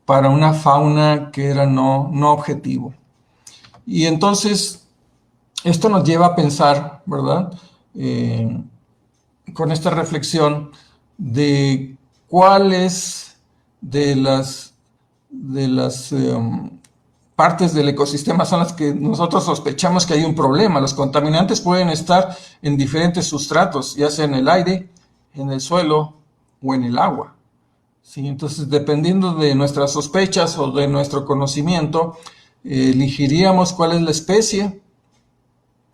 para una fauna que era no objetivo. Y entonces esto nos lleva a pensar, ¿verdad?, con esta reflexión de cuáles de las partes del ecosistema son las que nosotros sospechamos que hay un problema. Los contaminantes pueden estar en diferentes sustratos, ya sea en el aire, en el suelo o en el agua, ¿sí? Entonces, dependiendo de nuestras sospechas o de nuestro conocimiento, elegiríamos cuál es la especie.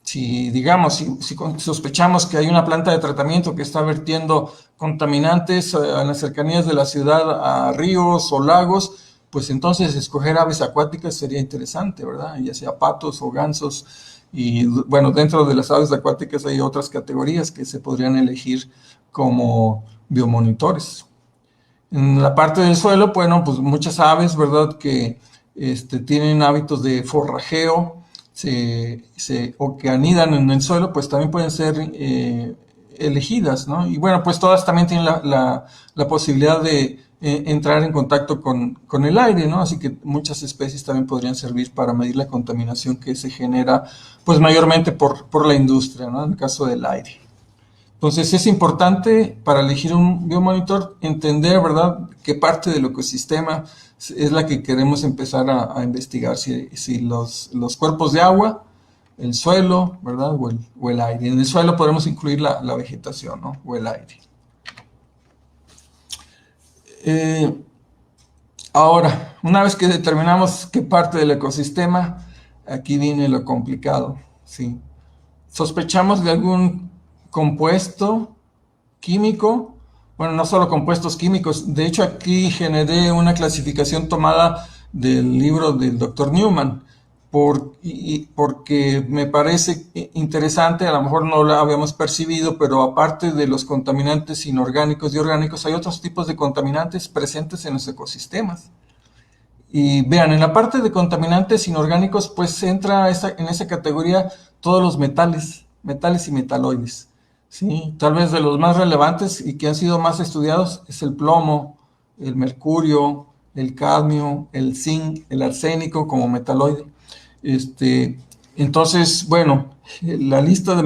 Si, digamos, si sospechamos que hay una planta de tratamiento que está vertiendo contaminantes en las cercanías de la ciudad a ríos o lagos, pues entonces escoger aves acuáticas sería interesante, ¿verdad? Ya sea patos o gansos. Y bueno, dentro de las aves acuáticas hay otras categorías que se podrían elegir como biomonitores. En la parte del suelo, bueno, pues muchas aves, ¿verdad?, que tienen hábitos de forrajeo, o que anidan en el suelo, pues también pueden ser elegidas, ¿no? Y bueno, pues todas también tienen la posibilidad de entrar en contacto con el aire, ¿no? Así que muchas especies también podrían servir para medir la contaminación que se genera, pues mayormente por la industria, ¿no? En el caso del aire. Entonces es importante para elegir un biomonitor entender, ¿verdad?, qué parte del ecosistema es la que queremos empezar a investigar, si los cuerpos de agua, el suelo, ¿verdad?, o el aire. En el suelo podemos incluir la vegetación, ¿no?, o el aire. Ahora, una vez que determinamos qué parte del ecosistema, aquí viene lo complicado, ¿sí? Sospechamos de algún compuesto químico. Bueno, no solo compuestos químicos. De hecho, aquí generé una clasificación tomada del libro del Dr. Newman, porque me parece interesante. A lo mejor no lo habíamos percibido, pero aparte de los contaminantes inorgánicos y orgánicos, hay otros tipos de contaminantes presentes en los ecosistemas. Y vean, en la parte de contaminantes inorgánicos, pues entra en esa categoría todos los metales y metaloides, ¿sí? Tal vez de los más relevantes y que han sido más estudiados es el plomo, el mercurio, el cadmio, el zinc, el arsénico como metaloide. Entonces, bueno, La lista de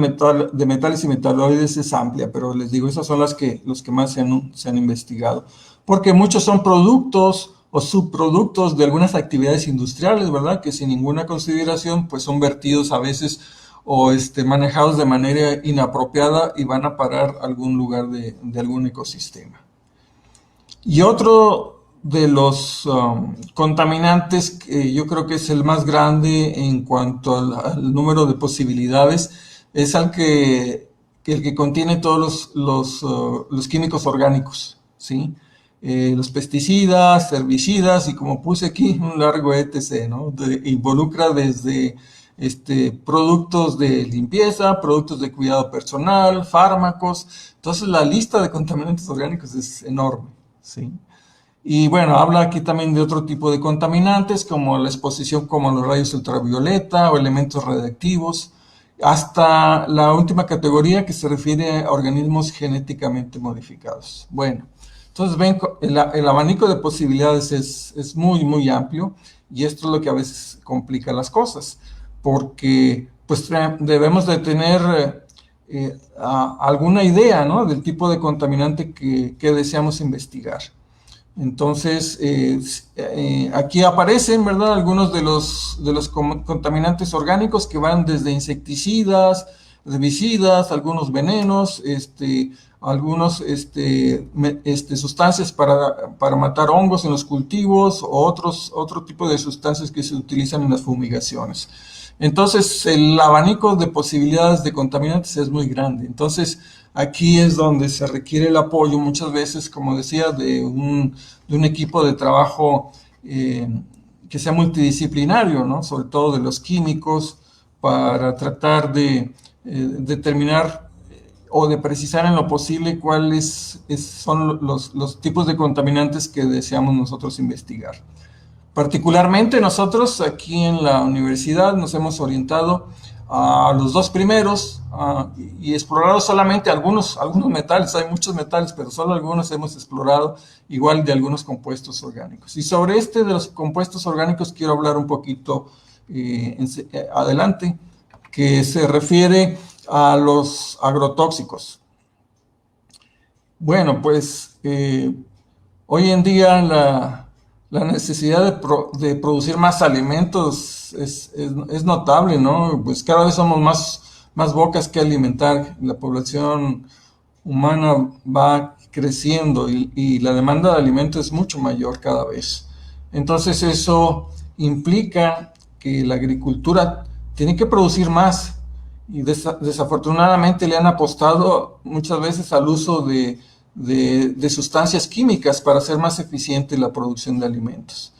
metales y metaloides es amplia, pero les digo, esas son los que más se han investigado. Porque muchos son productos o subproductos de algunas actividades industriales, ¿verdad? Que sin ninguna consideración, pues son vertidos a veces o manejados de manera inapropiada y van a parar a algún lugar de algún ecosistema. Y otro de los contaminantes, que yo creo que es el más grande en cuanto al número de posibilidades, es el que contiene todos los químicos orgánicos, ¿sí? Los pesticidas, herbicidas y como puse aquí, un largo etc., ¿no? Involucra desde productos de limpieza, productos de cuidado personal, fármacos. Entonces la lista de contaminantes orgánicos es enorme, ¿sí? Y bueno, habla aquí también de otro tipo de contaminantes, como la exposición como los rayos ultravioleta o elementos radiactivos, hasta la última categoría que se refiere a organismos genéticamente modificados. Bueno, entonces ven, el abanico de posibilidades es muy, muy amplio, y esto es lo que a veces complica las cosas, porque pues debemos de tener alguna idea, ¿no?, del tipo de contaminante que deseamos investigar. Entonces, aquí aparecen, ¿verdad?, algunos de los contaminantes orgánicos que van desde insecticidas, herbicidas, algunos venenos, algunos sustancias para matar hongos en los cultivos, o otro tipo de sustancias que se utilizan en las fumigaciones. Entonces, el abanico de posibilidades de contaminantes es muy grande. Entonces, aquí es donde se requiere el apoyo muchas veces, como decía, de un equipo de trabajo que sea multidisciplinario, ¿no?, sobre todo de los químicos, para tratar de determinar o de precisar en lo posible cuáles son los tipos de contaminantes que deseamos nosotros investigar. Particularmente nosotros aquí en la universidad nos hemos orientado a los dos primeros y explorado solamente algunos metales. Hay muchos metales, pero solo algunos hemos explorado, igual de algunos compuestos orgánicos. Y sobre de los compuestos orgánicos quiero hablar un poquito adelante, que se refiere a los agrotóxicos. Bueno, pues hoy en día la necesidad de producir más alimentos es notable, ¿no? Pues cada vez somos más bocas que alimentar. La población humana va creciendo y la demanda de alimentos es mucho mayor cada vez. Entonces eso implica que la agricultura tiene que producir más, y desafortunadamente le han apostado muchas veces al uso de sustancias químicas para hacer más eficiente la producción de alimentos.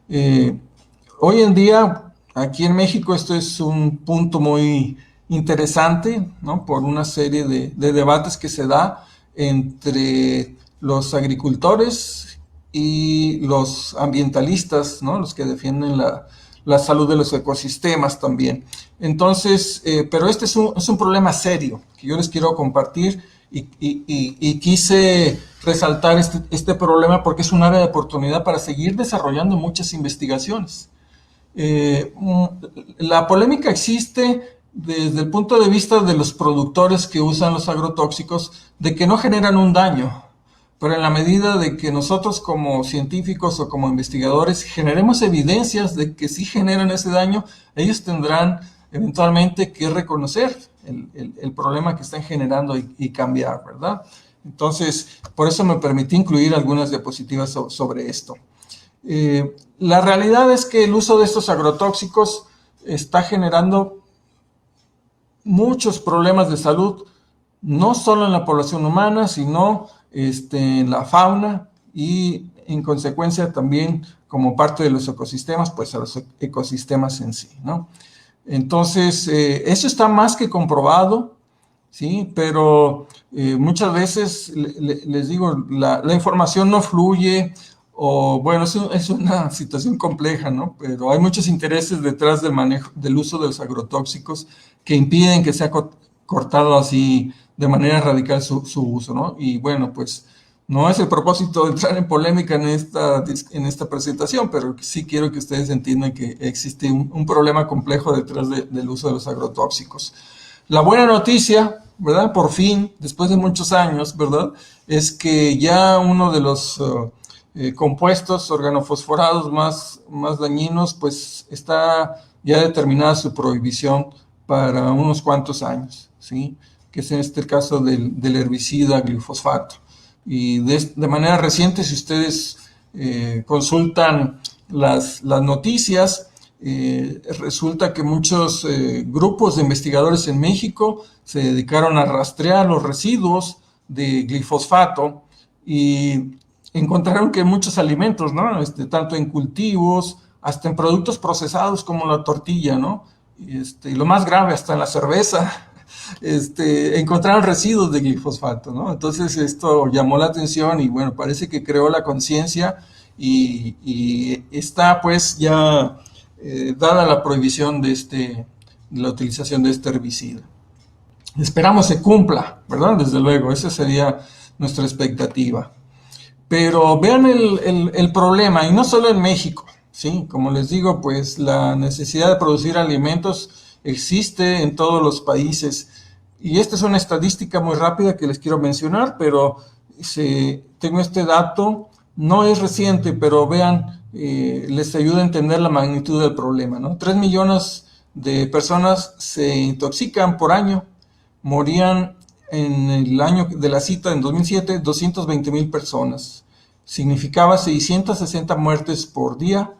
Hoy en día, aquí en México, esto es un punto muy interesante, ¿no?, por una serie de debates que se da entre los agricultores y los ambientalistas, ¿no?, los que defienden la salud de los ecosistemas también. Entonces, pero este es un problema serio que yo les quiero compartir, y quise resaltar este problema porque es un área de oportunidad para seguir desarrollando muchas investigaciones. La polémica existe desde el punto de vista de los productores que usan los agrotóxicos, de que no generan un daño, pero en la medida de que nosotros como científicos o como investigadores generemos evidencias de que sí generan ese daño, ellos tendrán eventualmente que reconocer el problema que están generando y cambiar, ¿verdad? Entonces, por eso me permití incluir algunas diapositivas sobre esto. La realidad es que el uso de estos agrotóxicos está generando muchos problemas de salud, no solo en la población humana, sino en la fauna, y en consecuencia también como parte de los ecosistemas, pues a los ecosistemas en sí, ¿no? Entonces, eso está más que comprobado, ¿sí? Pero muchas veces, les digo, la información no fluye, o bueno, es una situación compleja, ¿no? Pero hay muchos intereses detrás del uso de los agrotóxicos que impiden que sea cortado así de manera radical su uso, ¿no? Y bueno, pues No es el propósito de entrar en polémica en esta presentación, pero sí quiero que ustedes entiendan que existe un problema complejo detrás del uso de los agrotóxicos. La buena noticia, ¿verdad? Por fin, después de muchos años, ¿verdad? Es que ya uno de los compuestos organofosforados más dañinos, pues está ya determinada su prohibición para unos cuantos años, ¿sí? Que es en este el caso del herbicida glifosfato. Y de manera reciente, si ustedes consultan las noticias, resulta que muchos grupos de investigadores en México se dedicaron a rastrear los residuos de glifosfato y encontraron que muchos alimentos, ¿no? Tanto en cultivos, hasta en productos procesados como la tortilla, ¿no? Y lo más grave, hasta en la cerveza, encontraron residuos de glifosfato, ¿no? Entonces esto llamó la atención y bueno, parece que creó la conciencia y está pues ya dada la prohibición de la utilización de este herbicida. Esperamos se cumpla, ¿verdad? Desde luego, esa sería nuestra expectativa. Pero vean el problema, y no solo en México, ¿sí? Como les digo, pues la necesidad de producir alimentos existe en todos los países. Y esta es una estadística muy rápida que les quiero mencionar, pero tengo este dato, no es reciente, pero vean, les ayuda a entender la magnitud del problema, ¿no? 3 millones de personas se intoxican por año, morían en el año de la cita, en 2007, 220,000 personas. Significaba 660 muertes por día,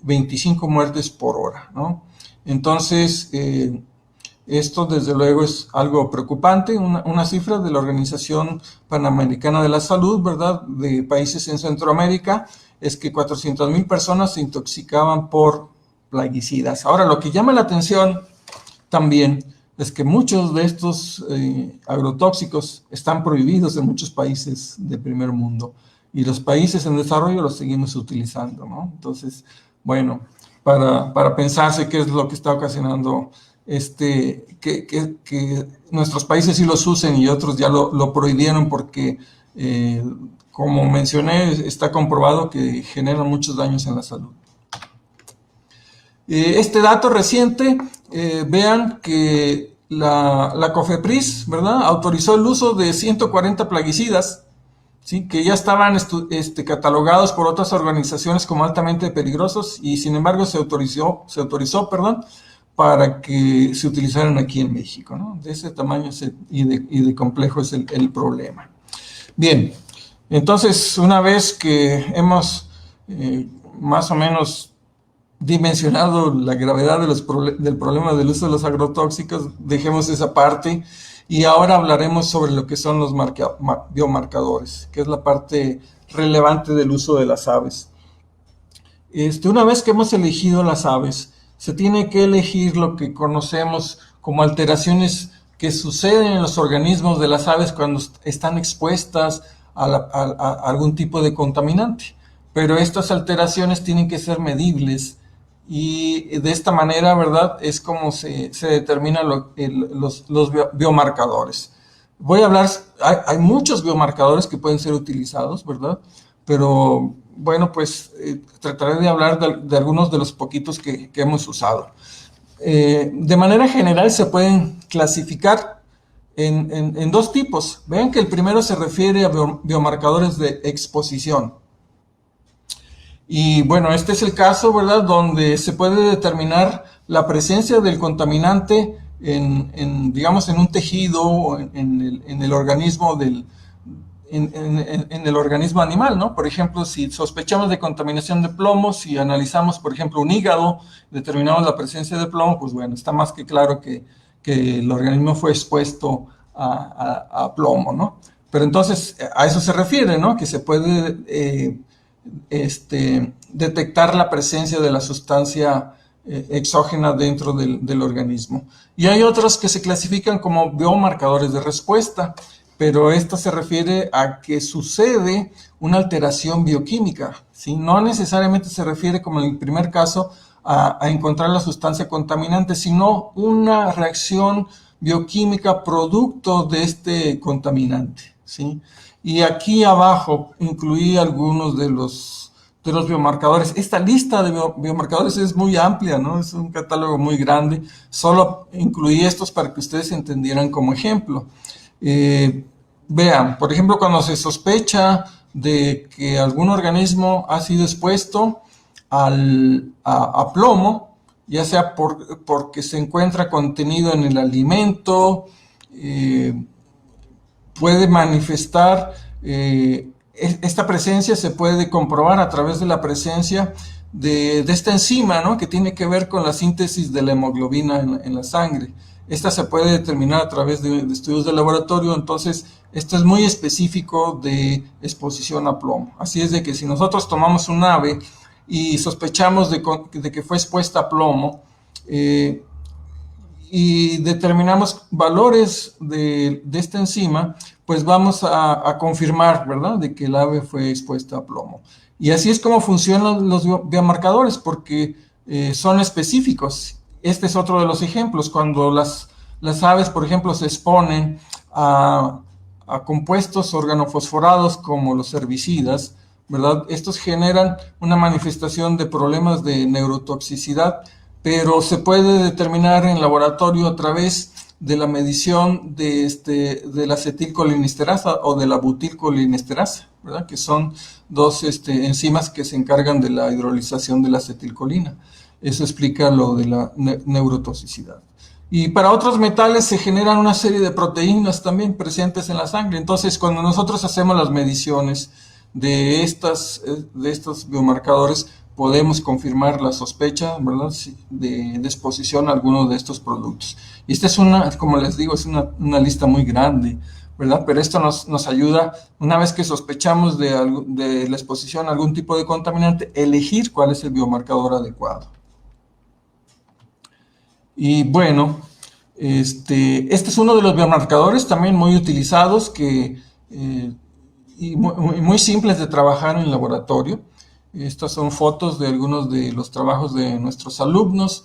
25 muertes por hora, ¿no? Entonces, esto desde luego es algo preocupante, una cifra de la Organización Panamericana de la Salud, ¿verdad?, de países en Centroamérica, es que 400,000 personas se intoxicaban por plaguicidas. Ahora, lo que llama la atención también es que muchos de estos agrotóxicos están prohibidos en muchos países de primer mundo y los países en desarrollo los seguimos utilizando, ¿no? Entonces, bueno, para pensarse qué es lo que está ocasionando que nuestros países sí los usen y otros ya lo prohibieron porque, como mencioné, está comprobado que generan muchos daños en la salud. Este dato reciente, vean que la COFEPRIS, ¿verdad?, autorizó el uso de 140 plaguicidas, ¿sí?, que ya estaban catalogados por otras organizaciones como altamente peligrosos y sin embargo se autorizó, para que se utilizaran aquí en México, ¿no? De ese tamaño y de complejo es el problema. Bien, entonces una vez que hemos más o menos dimensionado la gravedad del problema del uso de los agrotóxicos, dejemos esa parte y ahora hablaremos sobre lo que son los biomarcadores, que es la parte relevante del uso de las aves. Una vez que hemos elegido las aves, se tiene que elegir lo que conocemos como alteraciones que suceden en los organismos de las aves cuando están expuestas a algún tipo de contaminante. Pero estas alteraciones tienen que ser medibles y de esta manera, ¿verdad?, es como se determinan los biomarcadores. Voy a hablar, hay muchos biomarcadores que pueden ser utilizados, ¿verdad? Pero bueno, pues trataré de hablar de algunos de los poquitos que hemos usado. De manera general se pueden clasificar en dos tipos. Vean que el primero se refiere a biomarcadores de exposición. Y bueno, este es el caso, ¿verdad?, donde se puede determinar la presencia del contaminante digamos, en un tejido o en el organismo en el organismo animal, ¿no? Por ejemplo, si sospechamos de contaminación de plomo, si analizamos, por ejemplo, un hígado, determinamos la presencia de plomo, pues bueno, está más que claro que el organismo fue expuesto a plomo, ¿no? Pero entonces, a eso se refiere, ¿no? Que se puede detectar la presencia de la sustancia exógena dentro del organismo. Y hay otros que se clasifican como biomarcadores de respuesta, pero esta se refiere a que sucede una alteración bioquímica, ¿sí? No necesariamente se refiere, como en el primer caso, a encontrar la sustancia contaminante, sino una reacción bioquímica producto de este contaminante, ¿sí? Y aquí abajo incluí algunos de los biomarcadores. Esta lista de biomarcadores es muy amplia, ¿no? Es un catálogo muy grande. Solo incluí estos para que ustedes entendieran como ejemplo. Vean, por ejemplo, cuando se sospecha de que algún organismo ha sido expuesto a plomo, ya sea porque se encuentra contenido en el alimento, puede manifestar, esta presencia se puede comprobar a través de la presencia de esta enzima, ¿no? Que tiene que ver con la síntesis de la hemoglobina en la sangre. Esta se puede determinar a través de estudios de laboratorio, entonces esto es muy específico de exposición a plomo. Así es de que si nosotros tomamos un ave y sospechamos de que fue expuesta a plomo, y determinamos valores de esta enzima, pues vamos a confirmar, ¿verdad?, de que el ave fue expuesta a plomo. Y así es como funcionan los biomarcadores, porque son específicos. Este es otro de los ejemplos. Cuando las aves, por ejemplo, se exponen a compuestos organofosforados como los herbicidas, ¿verdad? Estos generan una manifestación de problemas de neurotoxicidad, pero se puede determinar en laboratorio a través de la medición de la acetilcolinesterasa o de la butilcolinesterasa, ¿verdad? Que son dos enzimas que se encargan de la hidrolización de la acetilcolina. Eso explica lo de la neurotoxicidad. Y para otros metales se generan una serie de proteínas también presentes en la sangre. Entonces, cuando nosotros hacemos las mediciones de estos biomarcadores, podemos confirmar la sospecha, ¿verdad?, de exposición a alguno de estos productos. Y esta es como les digo, es una lista muy grande, ¿verdad? Pero esto nos ayuda, una vez que sospechamos de la exposición a algún tipo de contaminante, elegir cuál es el biomarcador adecuado. Y bueno, este es uno de los biomarcadores también muy utilizados y muy simples de trabajar en laboratorio. Estas son fotos de algunos de los trabajos de nuestros alumnos.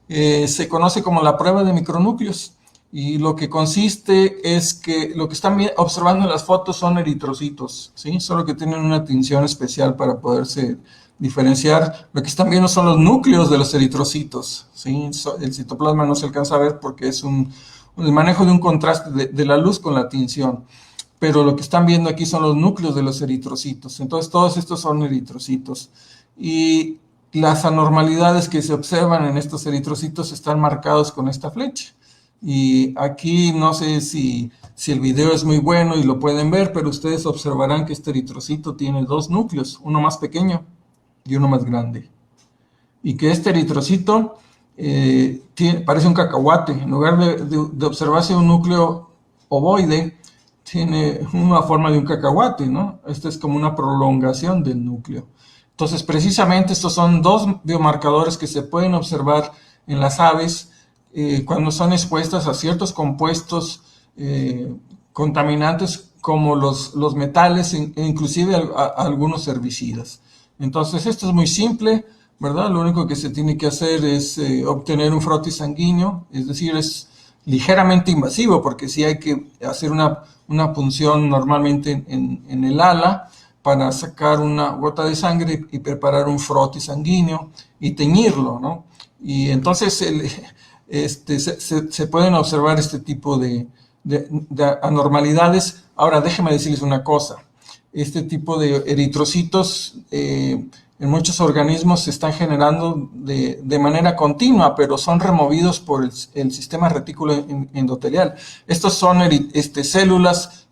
Se conoce como la prueba de micronúcleos y lo que consiste es que lo que están observando en las fotos son eritrocitos, ¿sí? Solo que tienen una tinción especial para poderse diferenciar. Lo que están viendo son los núcleos de los eritrocitos, ¿sí? El citoplasma no se alcanza a ver porque es el manejo de un contraste de la luz con la tinción. Pero lo que están viendo aquí son los núcleos de los eritrocitos. Entonces, todos estos son eritrocitos. Y las anormalidades que se observan en estos eritrocitos están marcados con esta flecha. Y aquí no sé si el video es muy bueno y lo pueden ver, pero ustedes observarán que este eritrocito tiene dos núcleos, uno más pequeño y uno más grande. Y que este eritrocito parece un cacahuate. En lugar de observarse un núcleo ovoide, tiene una forma de un cacahuate, ¿no? Esta es como una prolongación del núcleo. Entonces, precisamente estos son dos biomarcadores que se pueden observar en las aves cuando son expuestas a ciertos compuestos contaminantes como los metales e inclusive a algunos herbicidas. Entonces, esto es muy simple, ¿verdad? Lo único que se tiene que hacer es obtener un frotis sanguíneo, es decir, es ligeramente invasivo porque sí hay que hacer una punción normalmente en el ala para sacar una gota de sangre y preparar un frotis sanguíneo y teñirlo, ¿no? Y entonces se pueden observar este tipo de anormalidades. Ahora, déjenme decirles una cosa. Este tipo de eritrocitos en muchos organismos se están generando de manera continua, pero son removidos por el sistema retículo endotelial. Estos son células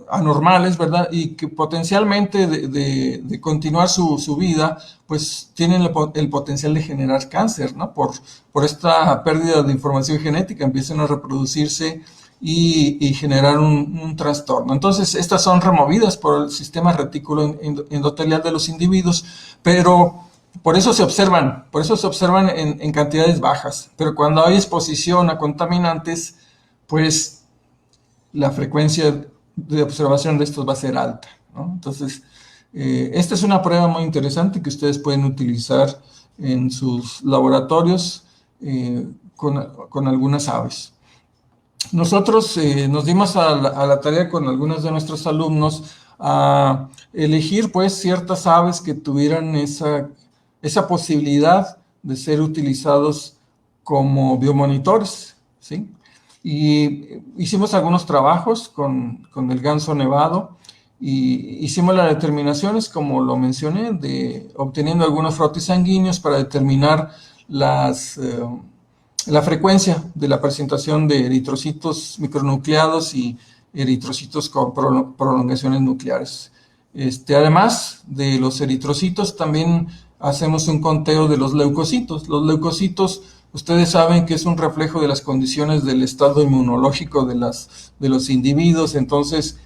anormales, ¿verdad? Y que potencialmente de continuar su vida, pues tienen el potencial de generar cáncer, ¿no? Por esta pérdida de información genética, empiezan a reproducirse y generar un trastorno. Entonces, estas son removidas por el sistema retículo endotelial de los individuos, pero por eso se observan en cantidades bajas. Pero cuando hay exposición a contaminantes, pues la frecuencia de observación de estos va a ser alta, ¿no? Entonces, esta es una prueba muy interesante que ustedes pueden utilizar en sus laboratorios con algunas aves. nosotros nos dimos a la tarea con algunos de nuestros alumnos a elegir pues ciertas aves que tuvieran esa posibilidad de ser utilizados como biomonitores, ¿sí? Y hicimos algunos trabajos con el ganso nevado y hicimos las determinaciones, como lo mencioné, de obteniendo algunos frotis sanguíneos para determinar la frecuencia de la presentación de eritrocitos micronucleados y eritrocitos con prolongaciones nucleares. Además de los eritrocitos, también hacemos un conteo de los leucocitos. Los leucocitos, ustedes saben que es un reflejo de las condiciones del estado inmunológico de los individuos, entonces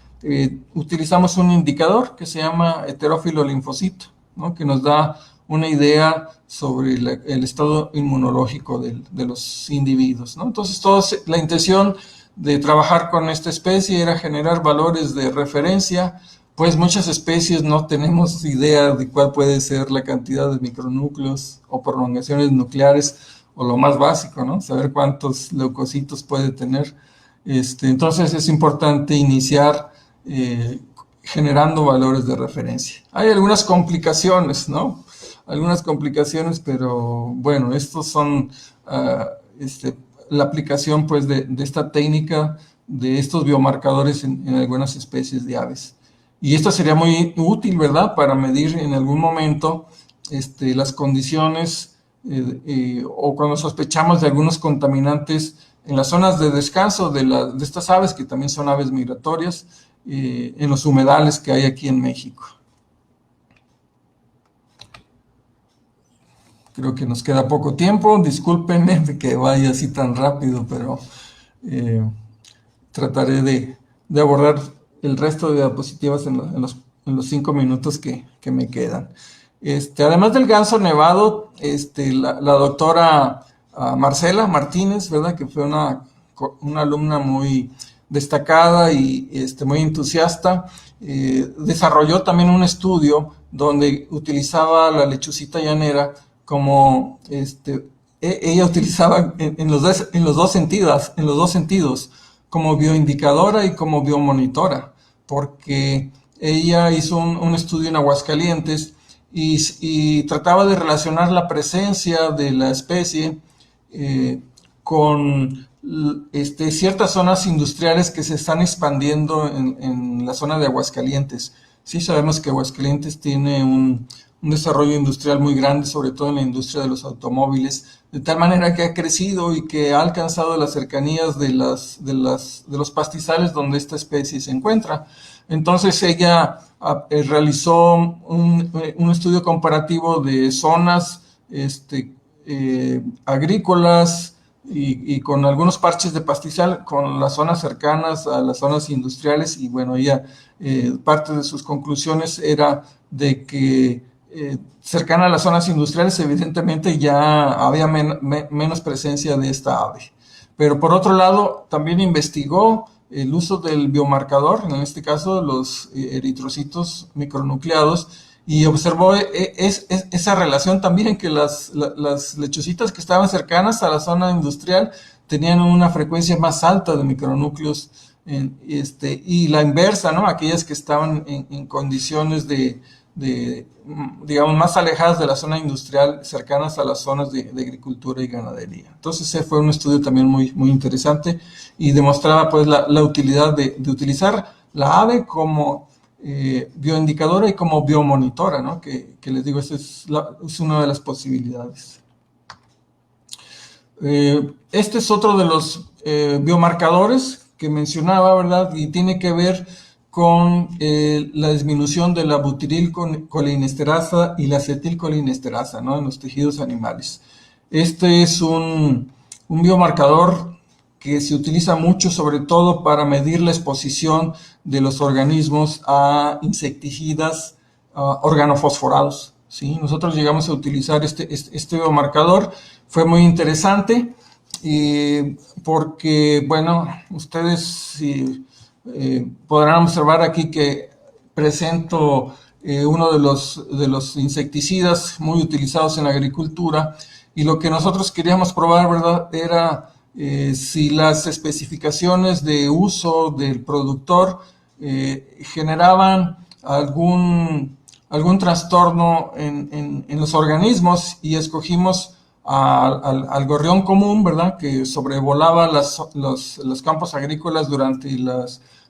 utilizamos un indicador que se llama heterófilo linfocito, ¿no? Que nos da una idea sobre el estado inmunológico de los individuos, ¿no? Entonces, la intención de trabajar con esta especie era generar valores de referencia, pues muchas especies no tenemos idea de cuál puede ser la cantidad de micronúcleos o prolongaciones nucleares, o lo más básico, ¿no? Saber cuántos leucocitos puede tener. Entonces es importante iniciar generando valores de referencia. Hay algunas complicaciones, ¿no? Algunas complicaciones, pero bueno, estos son la aplicación pues de esta técnica de estos biomarcadores en algunas especies de aves. Y esto sería muy útil, ¿verdad?, para medir en algún momento las condiciones o cuando sospechamos de algunos contaminantes en las zonas de descanso de estas aves, que también son aves migratorias, en los humedales que hay aquí en México. Creo que nos queda poco tiempo, discúlpenme de que vaya así tan rápido, pero trataré de abordar el resto de diapositivas en los 5 minutos que me quedan. Además del ganso nevado, la doctora Marcela Martínez, ¿verdad?, que fue una alumna muy destacada y muy entusiasta, desarrolló también un estudio donde utilizaba la lechucita llanera como ella utilizaba en los dos sentidos, como bioindicadora y como biomonitora, porque ella hizo un estudio en Aguascalientes y trataba de relacionar la presencia de la especie con ciertas zonas industriales que se están expandiendo en la zona de Aguascalientes. Sí sabemos que Aguascalientes tiene un desarrollo industrial muy grande, sobre todo en la industria de los automóviles, de tal manera que ha crecido y que ha alcanzado las cercanías de los pastizales donde esta especie se encuentra. Entonces ella realizó un estudio comparativo de zonas agrícolas y con algunos parches de pastizal con las zonas cercanas a las zonas industriales, y bueno, ella parte de sus conclusiones era de que cercana a las zonas industriales evidentemente ya había menos presencia de esta ave. Pero por otro lado también investigó el uso del biomarcador, en este caso los eritrocitos micronucleados, y observó esa relación también, que las lechucitas que estaban cercanas a la zona industrial tenían una frecuencia más alta de micronúcleos, y la inversa, ¿no?, aquellas que estaban en condiciones digamos, más alejadas de la zona industrial, cercanas a las zonas de agricultura y ganadería. Entonces ese fue un estudio también muy, muy interesante y demostraba pues la utilidad de utilizar la ave como bioindicadora y como biomonitora, ¿no?, que les digo, esa es una de las posibilidades. Este es otro de los biomarcadores que mencionaba, ¿verdad?, y tiene que ver con la disminución de la butirilcolinesterasa y la acetilcolinesterasa, ¿no?, en los tejidos animales. Este es un biomarcador que se utiliza mucho, sobre todo para medir la exposición de los organismos a insecticidas organofosforados, ¿sí? Nosotros llegamos a utilizar este biomarcador. Fue muy interesante porque, bueno, ustedes podrán observar aquí que presento uno de los insecticidas muy utilizados en la agricultura, y lo que nosotros queríamos probar, ¿verdad?, era si las especificaciones de uso del productor generaban algún trastorno en los organismos, y escogimos al gorrión común, ¿verdad?, que sobrevolaba los campos agrícolas durante la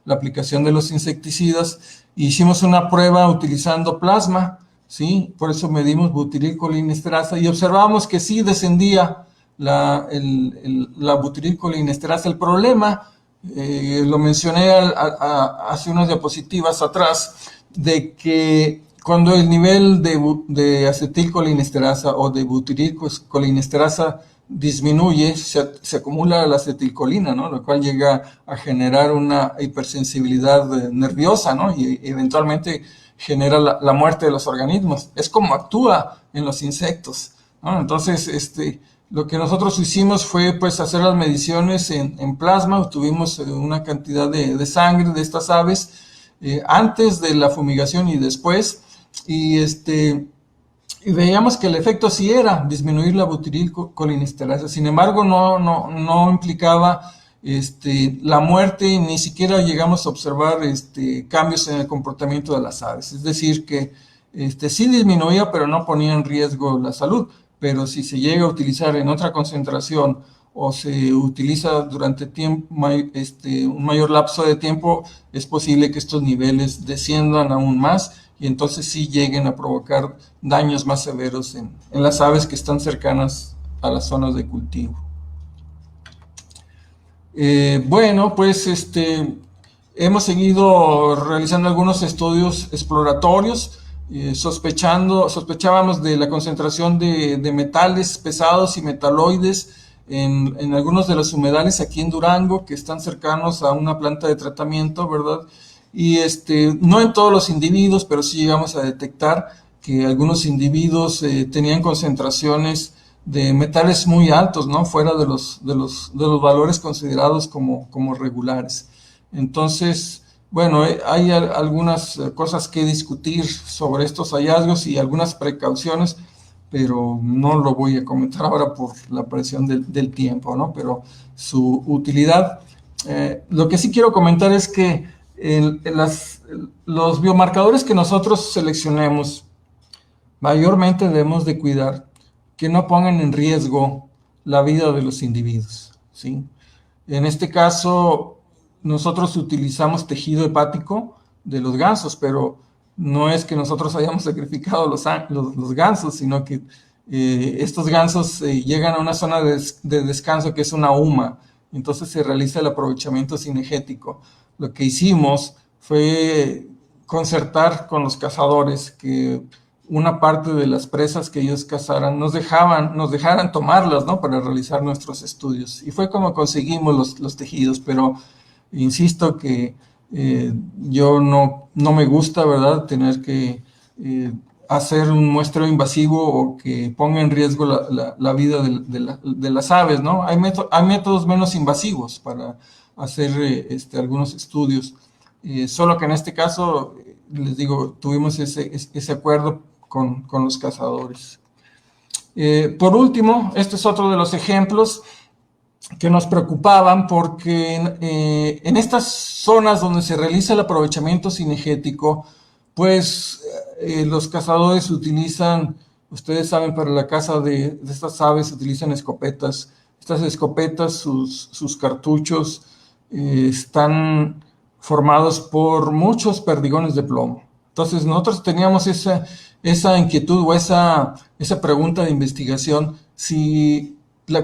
aplicación de los insecticidas. Hicimos una prueba utilizando plasma, ¿sí? Por eso medimos butirylcolinesterasa y observamos que sí descendía la butirylcolinesterasa. El problema, lo mencioné hace unas diapositivas atrás, de que cuando el nivel de acetilcolinesterasa o de butirylcolinesterasa disminuye, se acumula la acetilcolina, ¿no?, lo cual llega a generar una hipersensibilidad nerviosa, ¿no?, y eventualmente genera la muerte de los organismos. Es como actúa en los insectos, ¿no? Entonces, lo que nosotros hicimos fue pues hacer las mediciones en plasma. Obtuvimos una cantidad de sangre de estas aves antes de la fumigación y después, y veíamos que el efecto sí era disminuir la butirylcolinesterasa. Sin embargo, no implicaba la muerte, ni siquiera llegamos a observar cambios en el comportamiento de las aves. Es decir, que sí disminuía, pero no ponía en riesgo la salud. Pero si se llega a utilizar en otra concentración o se utiliza durante un mayor lapso de tiempo, es posible que estos niveles desciendan aún más, y entonces sí lleguen a provocar daños más severos en las aves que están cercanas a las zonas de cultivo. Bueno, pues hemos seguido realizando algunos estudios exploratorios. Sospechábamos de la concentración de metales pesados y metaloides en algunos de los humedales aquí en Durango, que están cercanos a una planta de tratamiento, ¿verdad? Y no en todos los individuos, pero sí llegamos a detectar que algunos individuos tenían concentraciones de metales muy altos, ¿no?, fuera de los valores considerados como regulares. Entonces, bueno, hay algunas cosas que discutir sobre estos hallazgos y algunas precauciones, pero no lo voy a comentar ahora por la presión del tiempo, ¿no? Pero su utilidad. Lo que sí quiero comentar es que los biomarcadores que nosotros seleccionemos, mayormente debemos de cuidar que no pongan en riesgo la vida de los individuos, ¿sí? En este caso, nosotros utilizamos tejido hepático de los gansos, pero no es que nosotros hayamos sacrificado los gansos, sino que estos gansos llegan a una zona de descanso que es una huma. Entonces se realiza el aprovechamiento cinegético. Lo que hicimos fue concertar con los cazadores que una parte de las presas que ellos cazaran nos dejaran tomarlas, ¿no?, para realizar nuestros estudios. Y fue como conseguimos los tejidos, pero insisto que yo no me gusta, ¿verdad?, tener que hacer un muestreo invasivo o que ponga en riesgo la vida de las aves, ¿no? Hay métodos menos invasivos para hacer algunos estudios. Solo que en este caso, les digo, tuvimos ese acuerdo con los cazadores. Por último, este es otro de los ejemplos que nos preocupaban, porque en estas zonas donde se realiza el aprovechamiento cinegético, pues los cazadores utilizan, ustedes saben, para la caza de estas aves utilizan escopetas. Estas escopetas, sus cartuchos están formados por muchos perdigones de plomo. Entonces nosotros teníamos esa inquietud o esa pregunta de investigación, si la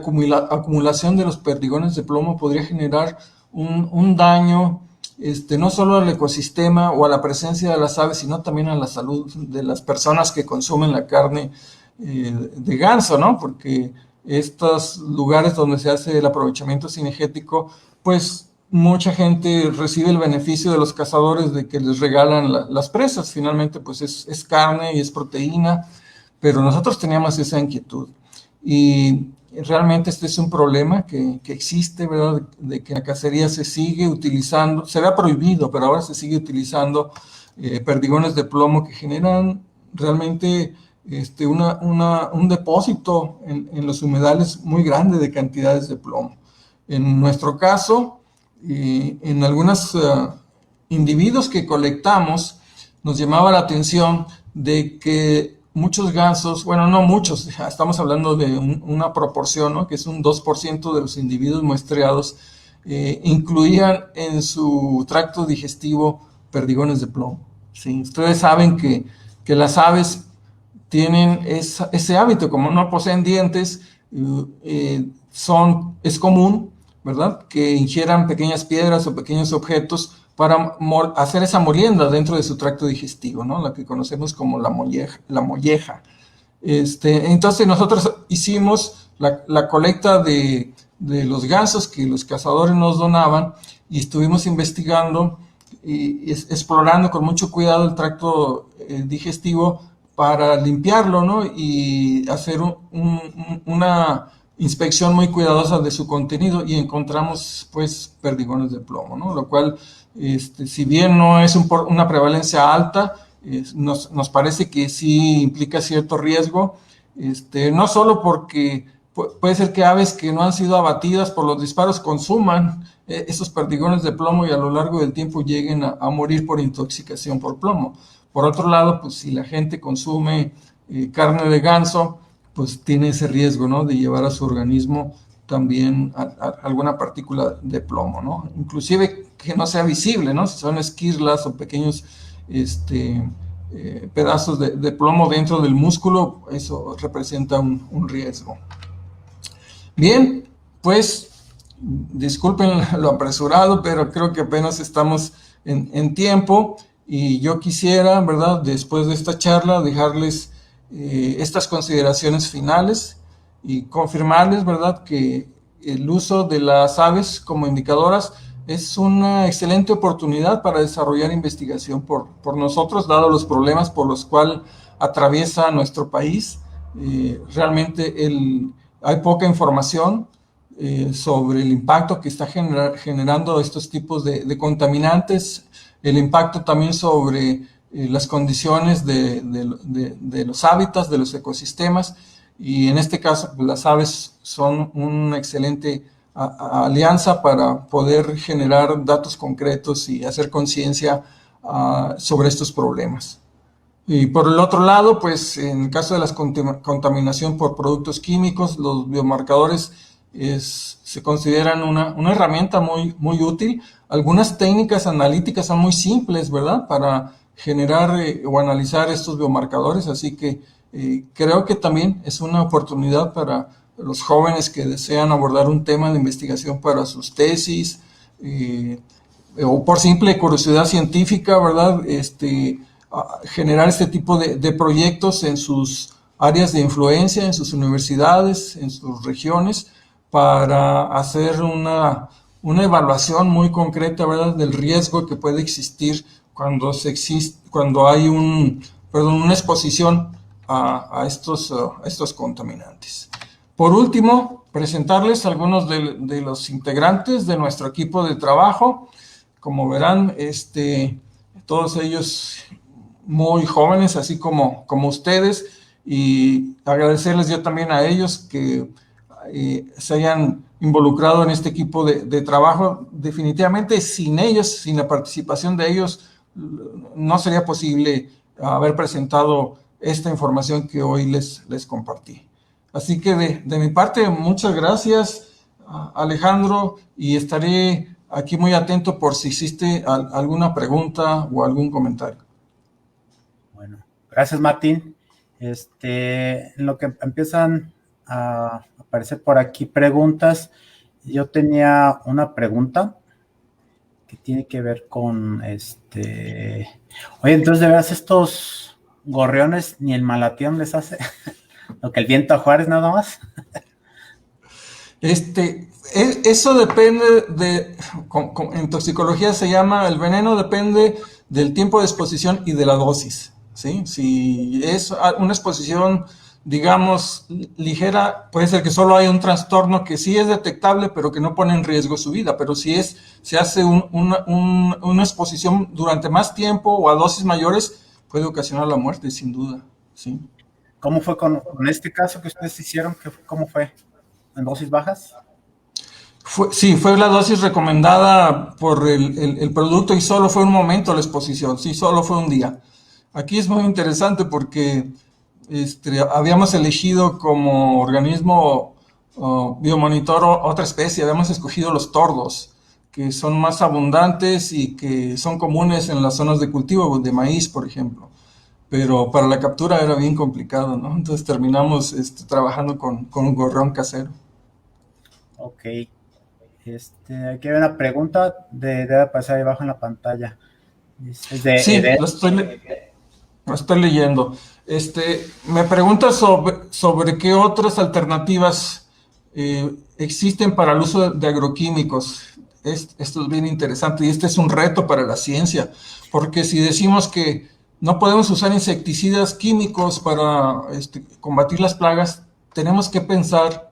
acumulación de los perdigones de plomo podría generar un daño no solo al ecosistema o a la presencia de las aves, sino también a la salud de las personas que consumen la carne de ganso, ¿no? Porque estos lugares donde se hace el aprovechamiento cinegético, pues mucha gente recibe el beneficio de los cazadores de que les regalan las presas. Finalmente, pues es carne y es proteína, pero nosotros teníamos esa inquietud. Y realmente este es un problema que existe, ¿verdad?, de que la cacería se sigue utilizando, se había prohibido, pero ahora se sigue utilizando perdigones de plomo que generan realmente un depósito en los humedales muy grande de cantidades de plomo. En nuestro caso, en algunos individuos que colectamos, nos llamaba la atención de que muchos gansos, bueno, no muchos, estamos hablando de una proporción, ¿no?, que es un 2% de los individuos muestreados, incluían en su tracto digestivo perdigones de plomo. ¿Sí? Ustedes saben que las aves tienen ese hábito, como no poseen dientes, es común, ¿verdad?, que ingieran pequeñas piedras o pequeños objetos para hacer esa molienda dentro de su tracto digestivo, ¿no?, la que conocemos como la molleja. Entonces nosotros hicimos la colecta de los gansos que los cazadores nos donaban y estuvimos investigando y explorando con mucho cuidado el tracto digestivo para limpiarlo, ¿no?, y hacer una inspección muy cuidadosa de su contenido, y encontramos pues perdigones de plomo, ¿no?, lo cual, si bien no es una prevalencia alta, nos parece que sí implica cierto riesgo, no solo porque puede ser que aves que no han sido abatidas por los disparos consuman esos perdigones de plomo y a lo largo del tiempo lleguen a morir por intoxicación por plomo. Por otro lado, pues si la gente consume carne de ganso, pues tiene ese riesgo, ¿no?, de llevar a su organismo también alguna partícula de plomo, ¿no? Inclusive que no sea visible, ¿no? Si son esquirlas o pequeños pedazos de plomo dentro del músculo, eso representa un riesgo. Bien, pues disculpen lo apresurado, pero creo que apenas estamos en tiempo, y yo quisiera, ¿verdad?, después de esta charla, dejarles estas consideraciones finales y confirmarles, ¿verdad?, que el uso de las aves como indicadoras es una excelente oportunidad para desarrollar investigación por nosotros, dado los problemas por los cuales atraviesa nuestro país. Realmente hay poca información sobre el impacto que está generando estos tipos de contaminantes, el impacto también sobre las condiciones de los hábitats, de los ecosistemas, y en este caso pues, las aves son una excelente alianza para poder generar datos concretos y hacer conciencia sobre estos problemas. Y por el otro lado, pues en el caso de la contaminación por productos químicos, los biomarcadores se consideran una herramienta muy útil. Algunas técnicas analíticas son muy simples, ¿verdad?, para generar o analizar estos biomarcadores, así que creo que también es una oportunidad para los jóvenes que desean abordar un tema de investigación para sus tesis, o por simple curiosidad científica, ¿verdad?, generar este tipo de proyectos en sus áreas de influencia, en sus universidades, en sus regiones, para hacer una evaluación muy concreta, ¿verdad?, del riesgo que puede existir cuando hay una exposición a estos contaminantes. Por último, presentarles algunos de los integrantes de nuestro equipo de trabajo. Como verán, todos ellos muy jóvenes, así como ustedes, y agradecerles yo también a ellos que se hayan involucrado en este equipo de trabajo. Definitivamente sin ellos, sin la participación de ellos, no sería posible haber presentado esta información que hoy les compartí. Así que de mi parte, muchas gracias, Alejandro, y estaré aquí muy atento por si existe alguna pregunta o algún comentario. Bueno, gracias, Martín. En lo que empiezan a aparecer por aquí preguntas, yo tenía una pregunta que tiene que ver con Oye, entonces, ¿de veras estos gorriones ni el malatión les hace lo que el viento a Juárez nada más? Eso depende en toxicología se llama, el veneno depende del tiempo de exposición y de la dosis, ¿sí? Si es una exposición, digamos, ligera, puede ser que solo haya un trastorno que sí es detectable, pero que no pone en riesgo su vida. Pero si se hace una exposición durante más tiempo o a dosis mayores, puede ocasionar la muerte, sin duda, ¿sí? ¿Cómo fue con este caso que ustedes hicieron? ¿Cómo fue? ¿En dosis bajas? Sí, fue la dosis recomendada por el producto y solo fue un momento la exposición, sí, solo fue un día. Aquí es muy interesante porque habíamos elegido como organismo biomonitor otra especie, habíamos escogido los tordos, que son más abundantes y que son comunes en las zonas de cultivo, de maíz, por ejemplo. Pero para la captura era bien complicado, ¿no? Entonces terminamos trabajando con un gorrión casero. Ok. Aquí hay una pregunta debe pasar ahí abajo en la pantalla. Es de Sí, Eden. lo estoy leyendo. Me pregunta sobre qué otras alternativas existen para el uso de agroquímicos. Esto es bien interesante y este es un reto para la ciencia, porque si decimos que no podemos usar insecticidas químicos para combatir las plagas, tenemos que pensar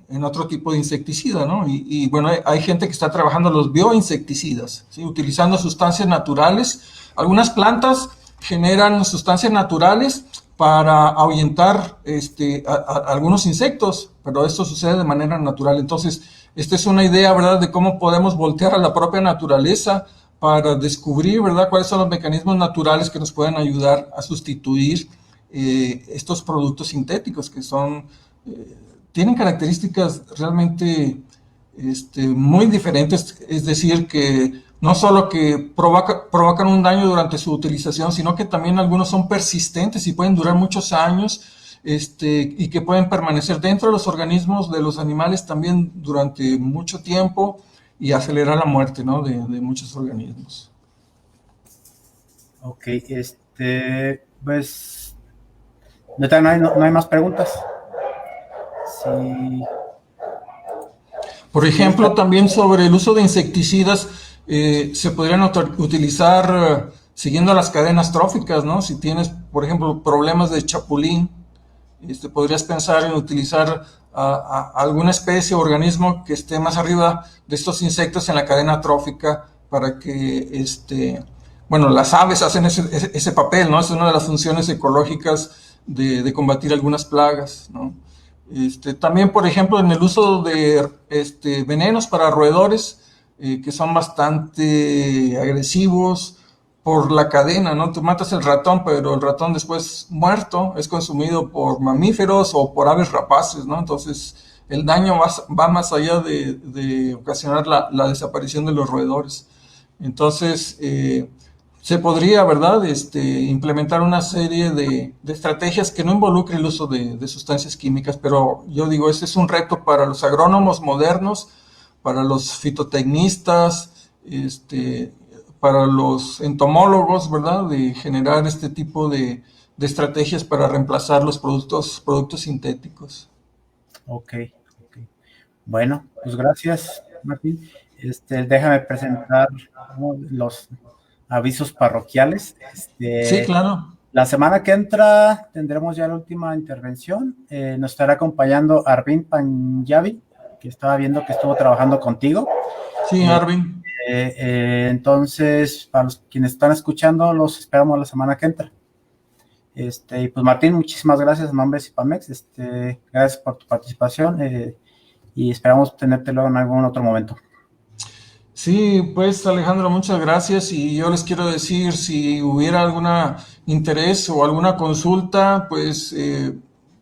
en otro tipo de insecticida, ¿no? Bueno, hay gente que está trabajando los bioinsecticidas, ¿sí? Utilizando sustancias naturales. Algunas plantas generan sustancias naturales para ahuyentar algunos insectos, pero esto sucede de manera natural. Entonces, esta es una idea, ¿verdad?, de cómo podemos voltear a la propia naturaleza para descubrir, ¿verdad?, cuáles son los mecanismos naturales que nos pueden ayudar a sustituir estos productos sintéticos que son tienen características realmente muy diferentes, es decir, que no solo que provocan un daño durante su utilización, sino que también algunos son persistentes y pueden durar muchos años, y que pueden permanecer dentro de los organismos de los animales también durante mucho tiempo y acelerar la muerte, ¿no?, de muchos organismos. Ok, pues, no hay más preguntas. Sí, Por sí está. ejemplo, también sobre el uso de insecticidas, se podrían utilizar siguiendo las cadenas tróficas, ¿no? Si tienes, por ejemplo, problemas de chapulín, podrías pensar en utilizar a alguna especie o organismo que esté más arriba de estos insectos en la cadena trófica para que, bueno, las aves hacen ese papel, ¿no? Es una de las funciones ecológicas de combatir algunas plagas, ¿no? También, por ejemplo, en el uso de venenos para roedores, que son bastante agresivos por la cadena, ¿no? Tú matas el ratón, pero el ratón después muerto es consumido por mamíferos o por aves rapaces, ¿no? Entonces, el daño va más allá de ocasionar la desaparición de los roedores. Entonces, se podría, ¿verdad?, implementar una serie de estrategias que no involucren el uso de sustancias químicas, pero yo digo, ese es un reto para los agrónomos modernos, para los fitotecnistas, para los entomólogos, ¿verdad?, de generar este tipo de estrategias para reemplazar los productos sintéticos. Ok, ok. Bueno, pues gracias, Martín. Déjame presentar los avisos parroquiales. Sí, claro. La semana que entra tendremos ya la última intervención. Nos estará acompañando Arvind Panjabi, que estaba viendo que estuvo trabajando contigo. Sí, Arvin. Entonces, para los quienes están escuchando, los esperamos la semana que entra. Y pues Martín, muchísimas gracias en nombre de Cipamex. Gracias por tu participación y esperamos tenerte luego en algún otro momento. Sí, pues Alejandro, muchas gracias y yo les quiero decir, si hubiera algún interés o alguna consulta, pues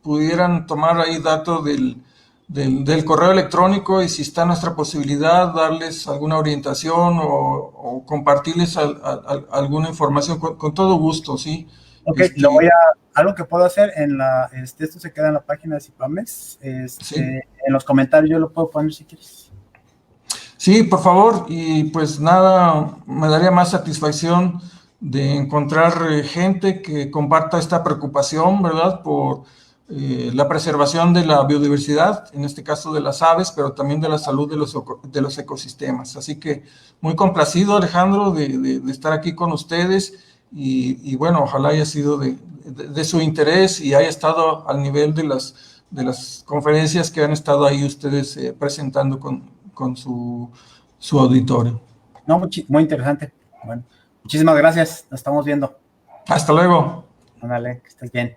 pudieran tomar ahí datos del correo electrónico y si está nuestra posibilidad, darles alguna orientación o compartirles alguna información con todo gusto, ¿sí? Ok, Este, algo que puedo hacer esto se queda en la página de Cipamex, sí. en los comentarios yo lo puedo poner si quieres. Sí, por favor, y pues nada, me daría más satisfacción de encontrar gente que comparta esta preocupación, ¿verdad?, por la preservación de la biodiversidad, en este caso de las aves, pero también de la salud de los ecosistemas. Así que muy complacido, Alejandro, de estar aquí con ustedes y bueno, ojalá haya sido de su interés y haya estado al nivel de las conferencias que han estado ahí ustedes presentando con su auditorio. No, muy interesante. Bueno, muchísimas gracias, nos estamos viendo. Hasta luego. Ándale, que estés bien.